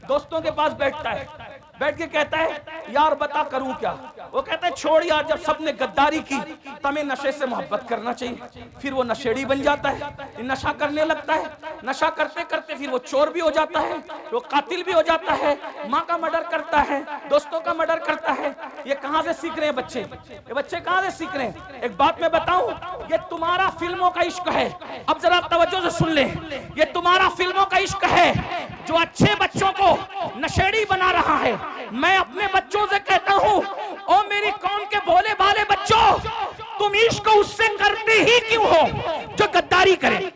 दोस्तों के पास बैठता है, बैठ के कहता है यार बता करूं क्या, वो कहता है छोड़ यार, जब सबने गद्दारी की तमें नशे से मोहब्बत करना चाहिए। फिर वो नशेड़ी बन जाता है, नशा करने लगता है, नशा करते करते फिर वो चोर भी हो जाता है, वो कातिल भी हो जाता है, माँ का मर्डर करता है, दोस्तों का मर्डर करता है। ये कहां से सीख रहे हैं बच्चे? ये बच्चे कहां से सीख रहे हैं? एक बात मैं बताऊं, ये तुम्हारा फिल्मों का इश्क है। अब जरा तवज्जो से सुन ले, ये तुम्हारा फिल्मों का इश्क है जो अच्छे बच्चों को नशेड़ी बना रहा है। मैं अपने बच्चों से कहता हूं, ओ मेरी कौम के भोले भाले बच्चों, तुम इश्क उससे करते ही क्यों हो जो गद्दारी करे?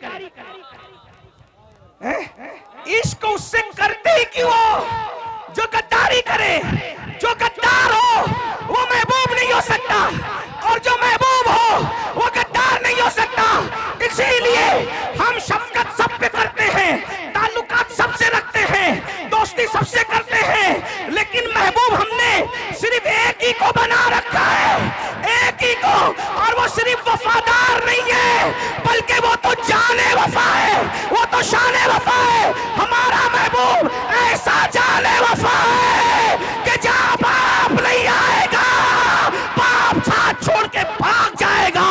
इश्क उससे करते ही क्यों हो जो गद्दारी करे? जो गद्दार हो वो महबूब नहीं हो सकता, और जो महबूब हो वो गद्दार नहीं हो सकता। इसीलिए हम शफकत सब पे करते हैं, ताल्लुकात सबसे रखते हैं, दोस्ती सबसे करते हैं, लेकिन महबूब हमने सिर्फ एक ही को बना रखा है, एक ही को, और वो सिर्फ वफादार नहीं है बल्कि वो तो जाने वफा है, वो तो शाने वफा है। हमारा महबूब ऐसा जाने वफा है कि जहां बाप नहीं आएगा, बाप साथ छोड़ के भाग जाएगा,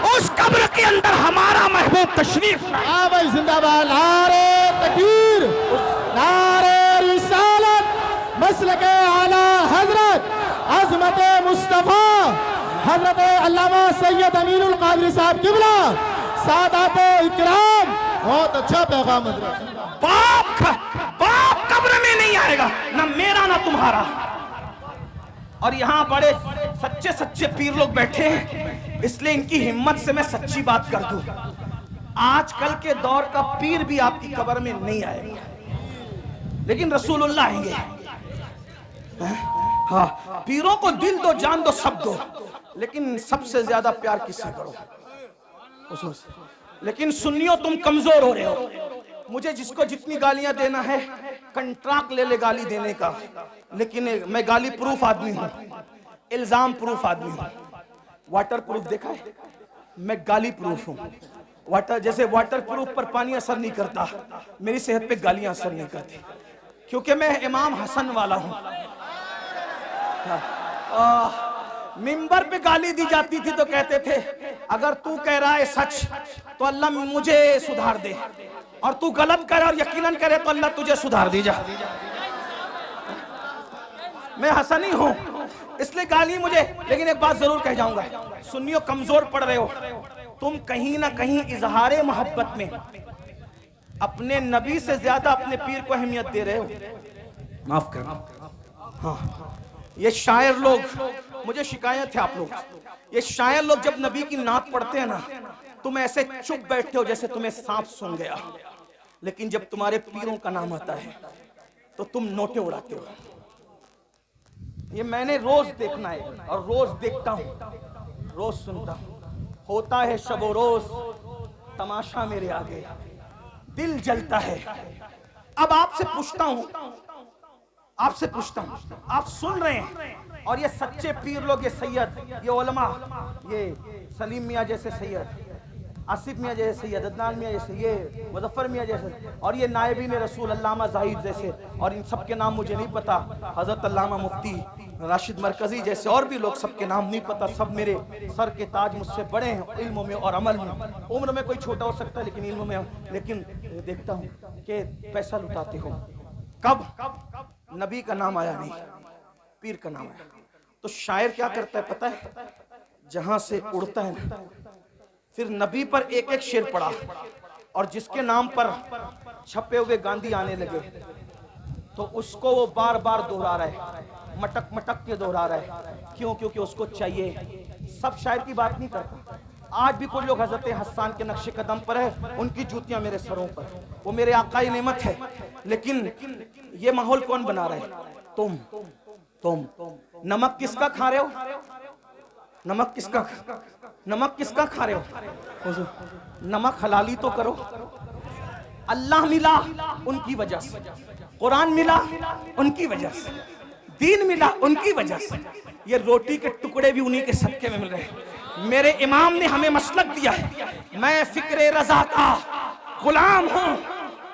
उस कब्र के अंदर हमारा महबूब तशरीफ लाए। भाई जिंदाबाद, नारे तकबीर, नारे रिसालत, मसलके आला हजरत अज़मत मुस्तफा हजरत अल्लामा सैयद अमीनुल कादरी साहब किबला, सादात इकराम। बहुत अच्छा पैगाम हजरत। बाप कब्र में नहीं आएगा, ना मेरा ना तुम्हारा। और यहाँ बड़े सच्चे सच्चे पीर लोग बैठे हैं, इसलिए इनकी हिम्मत से मैं सच्ची बात कर दूं, आजकल के दौर का पीर भी आपकी कब्र में नहीं आएगा, लेकिन रसूलुल्लाह आएंगे। हाँ, पीरों को दिल दो, जान दो, सब दो, लेकिन सबसे ज्यादा प्यार किससे करो? लेकिन सुन्नियों तुम कमजोर हो रहे हो। मुझे जिसको जितनी गालियां देना है कंट्रैक्ट ले ले गाली देने का, लेकिन मैं गाली प्रूफ आदमी हूं, इल्जाम प्रूफ आदमी हूं। वाटर प्रूफ देखा है, मैं गाली प्रूफ हूं। वाटर जैसे वाटर प्रूफ पर पानी असर नहीं करता, मेरी सेहत पे गालियां असर नहीं करती, क्योंकि मैं इमाम हसन वाला हूं। मिंबर पे गाली दी जाती थी तो कहते थे अगर तू कह रहा है सच तो अल्लाह मुझे सुधार दे, और तू गलत करे और यकीनन करे तो अल्लाह तुझे सुधार दी जा। मैं हसनी हूं इसलिए गाली मुझे, लेकिन एक बात जरूर कह जाऊंगा, सुन्नियों कमजोर पड़ रहे हो तुम, कहीं ना कहीं इजहारे मोहब्बत में अपने नबी से ज्यादा अपने पीर को अहमियत दे रहे हो। माफ करना। हाँ, ये शायर लोग, मुझे शिकायत है आप लोग, ये शायर लोग जब नबी की नात पढ़ते हैं ना, तुम ऐसे चुप बैठते हो जैसे तुम्हें सांप सूंघ गया, लेकिन जब तुम्हारे पीरों का नाम आता है तो तुम नोटे उड़ाते हो। ये मैंने रोज देखना है और रोज देखता हूं, रोज सुनता हूं। होता है शबो रोज तमाशा मेरे आगे, दिल जलता है। अब आपसे पूछता हूं, आप सुन रहे हैं, और ये सच्चे पीर लोग, ये सैयद, ये उलमा, ये सलीम मियाँ जैसे सैयद, आसिफ मियाँ जैसे सैयद, अदनान मियाँ जैसे, ये मुजफ्फर मियाँ जैसे, और ये नायबीन रसूल अल्लामा जाहिद जैसे, और इन सब के नाम मुझे नहीं पता, हजरत अल्लामा मुफ्ती राशिद मरकजी जैसे और भी लोग, सबके नाम नहीं पता, सब मेरे सर के ताज, मुझसे बड़े हैं इल्म में और अमल में। उम्र में कोई छोटा हो सकता है लेकिन इल्म में, लेकिन देखता हूँ कि पैसा लुटाते हो। कब नबी का नाम आया नहीं, पीर का नाम आया, तो शायर क्या करता है पता है, जहां से उड़ता है ना, फिर नबी पर एक एक शेर पड़ा, और जिसके नाम पर छपे हुए गांधी आने लगे तो उसको वो बार बार दोहरा रहा है, मटक मटक के दोहरा रहा है। क्यों? क्योंकि उसको चाहिए। सब शायर की बात नहीं करता, आज भी कुछ लोग हजरत हसन के नक्शे कदम पर है, उनकी जूतियां मेरे सरों पर, वो मेरे आकाई नेमत है, लेकिन ये माहौल कौन बना रहा है? तुम नमक किसका खा रहे हो? नमक किसका खा रहे हो? नमक हलाली तो करो। अल्लाह मिला उनकी वजह से, कुरान मिला उनकी वजह से, दीन मिला उनकी वजह से, ये रोटी के टुकड़े भी उन्हीं के सदके में मिल रहे हैं। मेरे इमाम ने हमें मसलक दिया है, मैं फिक्रे रजा का गुलाम हूँ,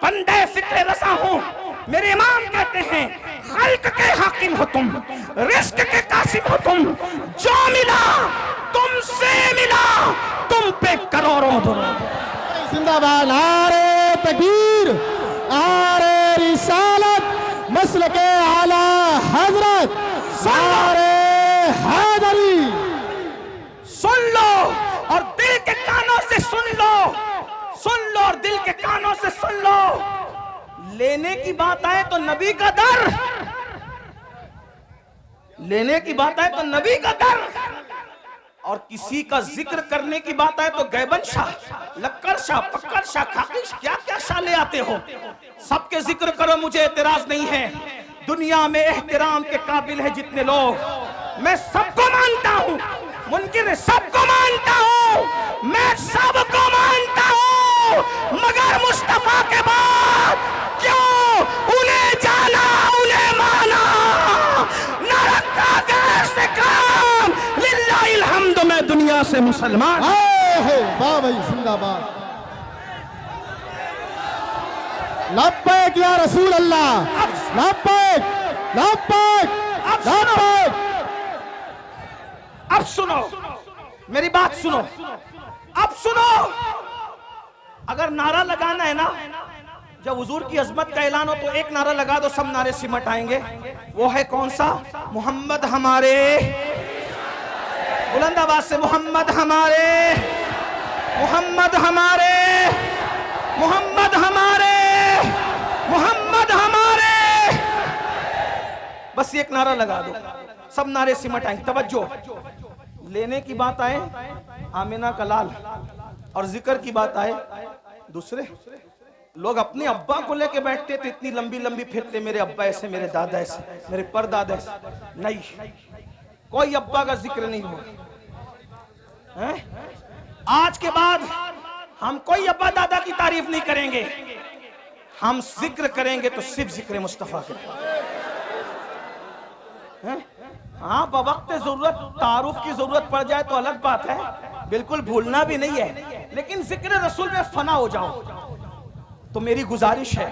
बंदे फिक्रे रजा हूँ। मेरे इमाम कहते हैं खल्क के हाकिम हो तुम, रिस्क के कासिम हो तुम, जो मिला तुमसे मिला, तुम पे करोड़ों दुरूद। जिंदाबाद। नारे तकबीर, नारे रिसालत, मसलके आला हजरत, नारे हैदरी। सुन लो और दिल के कानों से सुन लो, और दिल के कानों से सुन लो। लेने की बात आए तो नबी का दर, लेने की बात आए तो नबी का दर, और किसी का जिक्र करने की बात आए तो गैबन शाह, लक्कर शाह, पक्कर शाह, खाकिश, क्या क्या शाह ले आते हो। सबके जिक्र करो, मुझे एतराज नहीं है। दुनिया में एहतराम के काबिल है जितने लोग, मैं सबको मानता हूं, मुमकिन है सबको मानता हूं, मैं सबको मानता हूं, मगर मुस्तफा के बाद क्यों उन्हें जाना, उन्हें माना, न रखा गैर से काम। लिल्लाहिल हम्द, मैं दुनिया से मुसलमान। वाह भाई, जिंदाबाद। लब्बैक या रसूल अल्लाह, लब्बैक, लब्बैक, लब्बैक। अब सुनो मेरी बात, सुनो, अब सुनो। अगर नारा लगाना है ना, जब हुजूर की अजमत का ऐलान हो तो एक नारा लगा दो, सब नारे सिमट आएंगे। वो है कौन सा? मोहम्मद हमारे, बुलंद आवाज से, मोहम्मद हमारे, मोहम्मद हमारे, मोहम्मद हमारे, मोहम्मद हमारे। बस एक नारा लगा दो, सब नारे सिमट आएंगे। तवज्जो, लेने की बात आए आमिना का लाल, और जिक्र की बात आए दूसरे लोग। अपने अब्बा को लेके बैठते थे, इतनी लंबी लंबी फिरते, मेरे अब्बा ऐसे, मेरे दादा ऐसे, मेरे परदादा ऐसे। नहीं, कोई अब्बा का जिक्र नहीं हुआ है। आज के बाद हम कोई अब्बा दादा की तारीफ नहीं करेंगे, हम जिक्र करेंगे तो सिर्फ जिक्र मुस्तफा करेंगे। हाँ, बवक्त जरूरत तारुफ की जरूरत पड़ जाए तो अलग बात है, बिल्कुल भूलना भी नहीं है। लेकिन जिक्र रसूल में फना हो जाओ। तो मेरी गुजारिश है,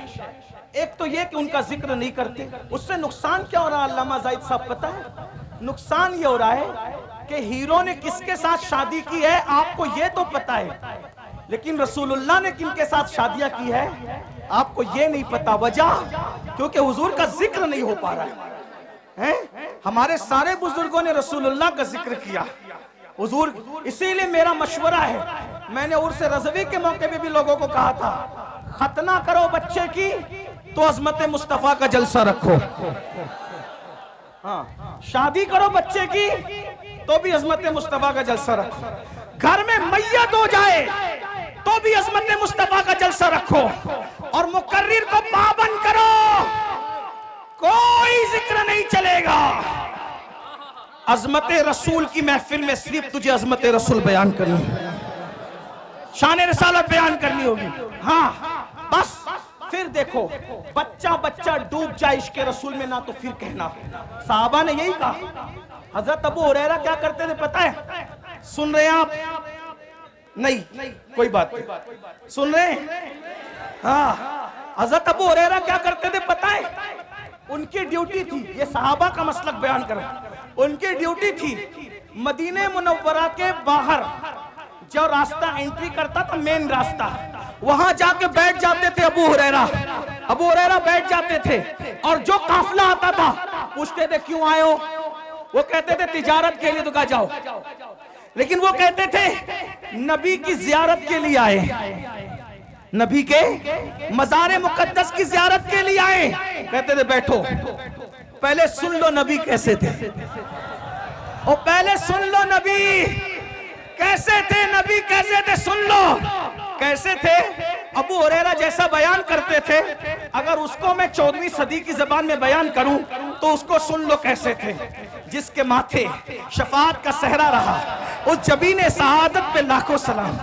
एक तो ये कि उनका जिक्र नहीं करते, उससे नुकसान क्या हो रहा है अल्लामा जाहिद साहब पता है? नुकसान ये हो रहा है कि हीरो ने किसके साथ शादी की है आपको ये तो पता है, लेकिन रसूलुल्लाह ने किनके साथ शादियां की है आपको ये नहीं पता। वजह क्योंकि हुजूर का जिक्र नहीं हो पा रहा है। हमारे सारे बुजुर्गों ने रसूलुल्लाह का जिक्र किया हुजूर। इसीलिए मेरा मशवरा है, मैंने उर्स रज़वी के मौके पे भी लोगों को कहा था, खतना करो बच्चे की तो अजमत मुस्तफा का जलसा रखो, हाँ शादी करो बच्चे की तो भी अजमत मुस्तफा का जलसा रखो, घर में मैयत हो जाए तो भी अजमत मुस्तफा का जलसा रखो, और मुकर्रिर को पाबंद करो, कोई जिक्र नहीं चलेगा। अजमत रसूल की महफिल में सिर्फ तुझे अजमत रसूल बयान करनी, शान रिसालत बयान करनी होगी। हाँ बस फिर देखो बच्चा बच्चा डूब जाए इश्क़ रसूल में ना तो फिर कहना। साहबा ने यही कहा। हजरत अबू हुरैरा क्या करते थे पता है? सुन रहे हैं आप? नहीं कोई बात नहीं, सुन रहे हैं? हाँ हजरत अबू हुरैरा क्या करते थे पता है? उनकी ड्यूटी थी, ये सहाबा का मसलक बयान कर, उनकी ड्यूटी थी मदीने मुनव्वरा के बाहर जो रास्ता एंट्री करता था मेन रास्ता, वहां जाके बैठ जाते थे अबू हुरैरा बैठ जाते थे, और जो काफिला आता था पूछते थे क्यों आए हो? वो कहते थे तिजारत के लिए। तो कहा जाओ, लेकिन वो कहते थे नबी की जियारत के लिए आए, नबी के मज़ार मुकद्दस की जियारत के लिए आए। कहते थे बैठो, पहले सुन लो नबी कैसे थे, और पहले सुन लो नबी कैसे थे, नबी कैसे थे सुन लो कैसे थे। अबू हुरैरा जैसा बयान करते थे, अगर उसको मैं 14वीं सदी की जबान में बयान करूं तो उसको सुन लो कैसे थे। जिसके माथे शफाअत का सहरा रहा, उस जबीने सआदत पे लाखों सलाम,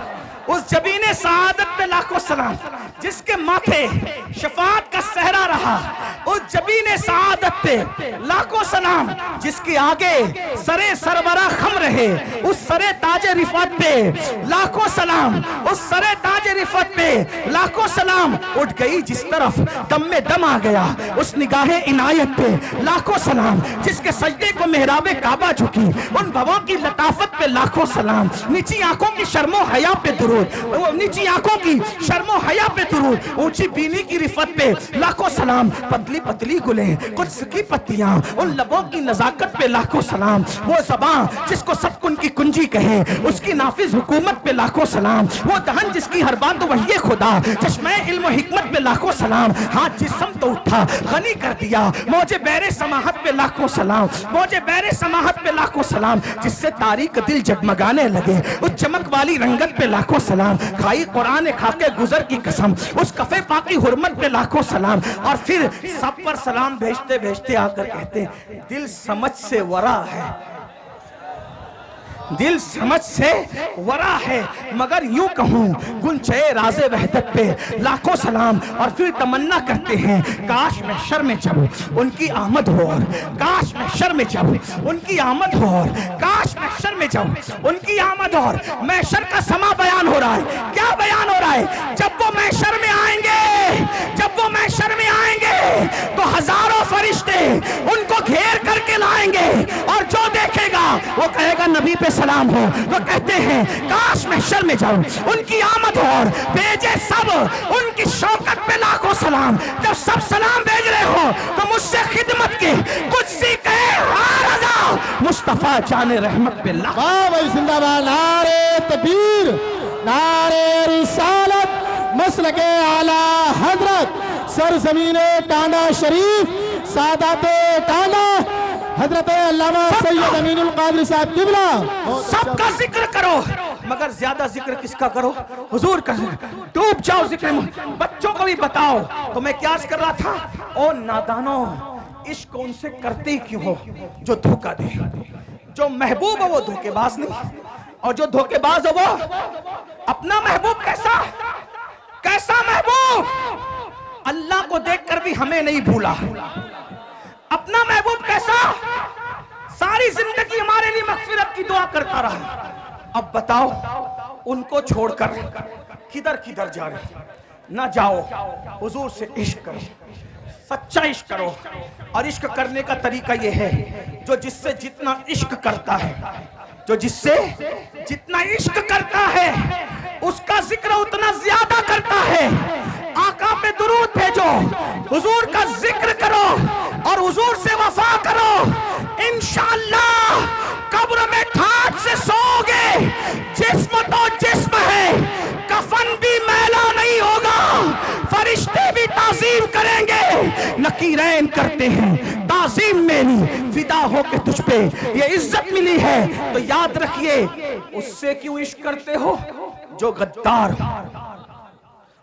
उस जबीने सआदत पे लाखों सलाम। जिसके माथे शफाअत का सहरा रहा, उस जबीने सआदत पे लाखों सलाम। जिसके आगे सरे सरवरा खम रहे, उस सरे ताजे रिफत पे लाखों सलाम, उस सरे ताजे रिफत पे लाखों सलाम। उठ गई जिस तरफ दम में दम आ गया, उस निगाहे इनायत पे लाखों सलाम। जिसके सजदे को मेहराबे काबा झुकी, उन भवों की लताफत पे लाखों सलाम। नीची आंखों की शर्मो हया पे दुरूद, नीची आंखों की शर्मो हया पे दुरूद। ऊंची बीनी की रिफत पे लाखों सलाम। पतली पतली गुलें कुछ की पत्तियां, उन लबों की नजाकत पे लाखों सलाम। वो ज़बान जिसको सब कुन की कुंजी कहे, उसकी नाफिज हुकूमत पे लाखों सलाम। वो दहन जिसकी हर बात तो वही खुदा, चश्मे इल्म हिकमत पे लाखों सलाम। हाथ जिस्म तो उठा गनी कर दिया, मौजे बैरे समाहत पे लाखों सलाम, मौजे बैरे समाहत पे लाखों सलाम। जिससे तारीक दिल जगमगाने लगे, उस चमक वाली रंगत पे लाखों सलाम। खाई कुरान खाके गुजर की कसम, उस कफे पाकी हुर्मत पे लाखों सलाम। और फिर सब पर सलाम भेजते भेजते आकर कहते हैं दिल समझ से वरा है, दिल समझ से वरा है। मगर यूं कहूं गुंचे राज़े वहदत पे लाखों सलाम। और फिर तमन्ना करते हैं काश महशर में जब उनकी आमद हो, और काश महशर में जब उनकी आमद हो, और काश महशर में जब उनकी आमद हो। और महशर का समा बयान हो रहा है। क्या बयान हो रहा है? जब वो महशर में आएंगे, जब वो महशर में आएंगे तो हजारों फरिश्ते उनको घेर करके लाएंगे, और जो देखेगा वो कहेगा नबी पे सलाम हो। वो कहते हैं काश महशर में जाऊं उनकी आमद हो, और भेजे सब उनकी शौकत पे लाखों सलाम। जब सब सलाम भेज रहे हो तो मुझसे खिदमत के कुछ सी कहे हाँ रज़ा मुस्तफा जाने रहमत पे लाखों। वाह भाई जिंदाबाद, नारे तकबीर, नारे रिसालत, मसलके आला हजरत सरजमीने टांडा शरीफ, सादाते टांडा हजरत अल्लामा सैयद अमीनुल कादरी साहब किबला। सबका जिक्र करो, मगर ज्यादा जिक्र किसका करो? हुजूर का। डूब जाओ जिक्र में, बच्चों को भी बताओ। तो मैं क्या कर रहा था, ओ नादानो इश्क उनसे करते ही क्यों हो जो धोखा दे। जो महबूब है वो धोखेबाज नहीं, और जो धोखेबाज है वो अपना महबूब कैसा कैसा महबूब, अल्लाह को देखकर भी हमें नहीं भूला। अपना महबूब कैसा, सारी जिंदगी हमारे लिए मगफिरत की दुआ करता रहा, अब बताओ उनको छोड़कर किधर किधर जा रहे? ना जाओ, हुजूर से इश्क करो, सच्चा इश्क करो। और इश्क करने का तरीका यह है, जो जिससे जितना इश्क करता है, जो जिससे जितना इश्क करता है उसका जिक्र उतना ज्यादा करता है। आका पे दुरूद भेजो, हुजूर का जिक्र करो और हुजूर से वफा करो। इंशाअल्लाह कब्र में ठाठ से सोओगे। जिस्म तो जिस्म है, कफन भी मैला नहीं होगा, फरिश्ते भी ताज़ीम करेंगे। नकीरैन करते हैं ताज़ीम मेरी, फिदा हो के तुझ पे ये इज्जत मिली है। तो याद रखिए, उससे क्यों इश्क करते हो? जो गद्दार,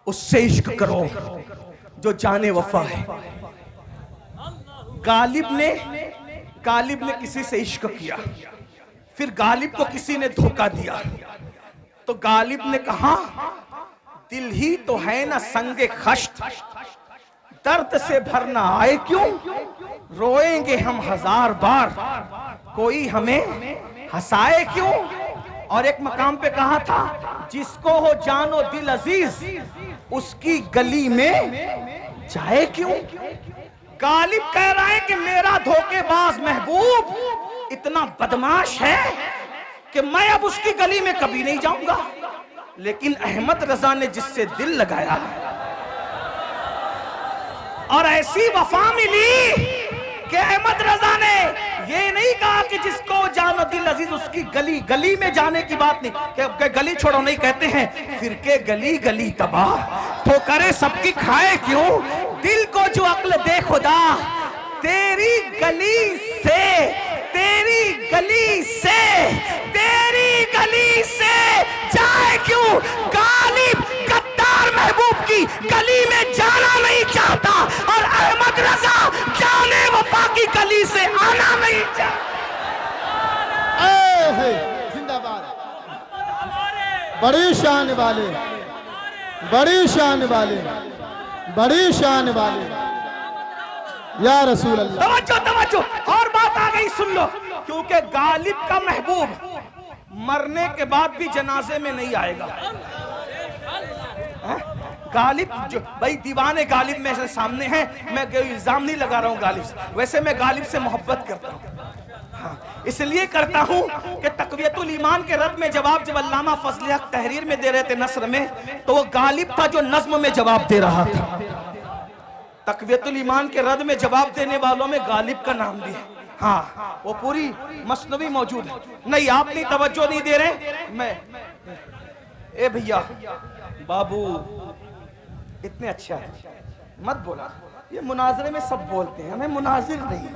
उससे इश्क करो जो जाने वफा है। गालिब ने किसी से इश्क किया, फिर गालिब को किसी ने धोखा दिया, तो गालिब ने कहा दिल ही तो है ना संगे खश्त, दर्द से भरना आए क्यों, रोएंगे हम 1000 बार, कोई हमें हंसाए क्यों। और एक मकाम पे कहा था, जिसको हो जानो दिल अजीज, उसकी गली में जाए क्यों। गालिब कह रहा है कि मेरा धोखेबाज महबूब इतना बदमाश है कि मैं अब उसकी गली में कभी नहीं जाऊंगा। लेकिन अहमद रजा ने जिससे दिल लगाया और ऐसी वफा मिली कि अहमद रजा ने ये नहीं कहा कि जिसको जानो दिल अजीज उसकी गली में जाने की बात नहीं, कि गली छोड़ो नहीं, कहते हैं फिर के गली तबाह, तो करे सबकी खाए क्यों। दिल को जो अक्ल दे खुदा, तेरी गली से जाए क्यों। गालिब गद्दार महबूब की गली में जाना नहीं चाहता और अहमद रजा जाने वफा की गली से आना नहीं चाहता। जिंदाबाद। बड़ी शान वाले, बड़ी शान वाले, बड़ी शान वाले, या रसूल अल्लाह। तवज्जो और बात आ गई, सुन लो। क्योंकि गालिब का महबूब मरने के बाद भी जनाजे में नहीं आएगा। गालिब जो भाई दीवाने गालिब में से सामने हैं, मैं इल्जाम नहीं लगा रहा हूं गालिब से, वैसे मैं गालिब से मोहब्बत करता हूं। हाँ, इसलिए करता हूं कि तक़वियतुल ईमान के रद में जवाब जब अल्लामा फजल हक तहरीर में दे रहे थे नस्र में, तो वो गालिब था जो नज्म में जवाब दे रहा था। तक़वियतुल ईमान के रद में जवाब देने वालों में गालिब का नाम भी है। हाँ, वो पूरी मसनवी मौजूद है। नहीं, आप नहीं तवज्जो नहीं दे रहे। मैं ए भैया बाबू इतने अच्छा है, मत बोला। ये मुनाजरे में सब बोलते हैं, हमें मुनाजिर नहीं,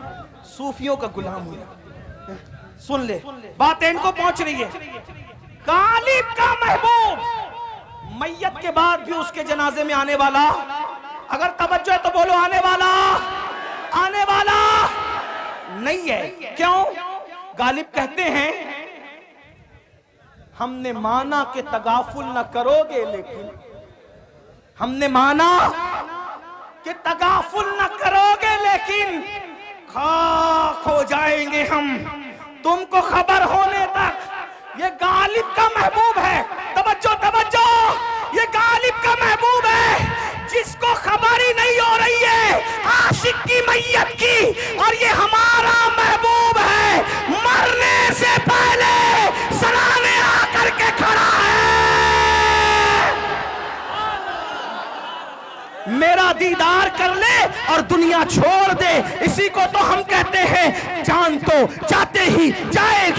सूफियों का गुलाम हुआ। सुन ले, बातें इनको पहुंच रही है। गालिब का महबूब मैयत के बाद भी उसके जनाजे में आने वाला, अगर तवज्जो है तो बोलो आने वाला नहीं है। क्यों? गालिब कहते हैं हमने माना कि तगाफुल न करोगे, लेकिन हमने माना कि तगाफुल न करोगे, लेकिन खाक हो जाएंगे हम तुमको खबर होने तक। ये गालिब का महबूब है। तवज्जो, ये गालिब का महबूब है जिसको खबर ही नहीं हो रही है आशिक की मैयत की, और ये हमारा महबूब है, मरने से पहले सराहने आकर के खड़ा है। मेरा दीदार कर ले और दुनिया छोड़ दे, इसी को तो हम कहते हैं जान तो जाते ही जाएगी।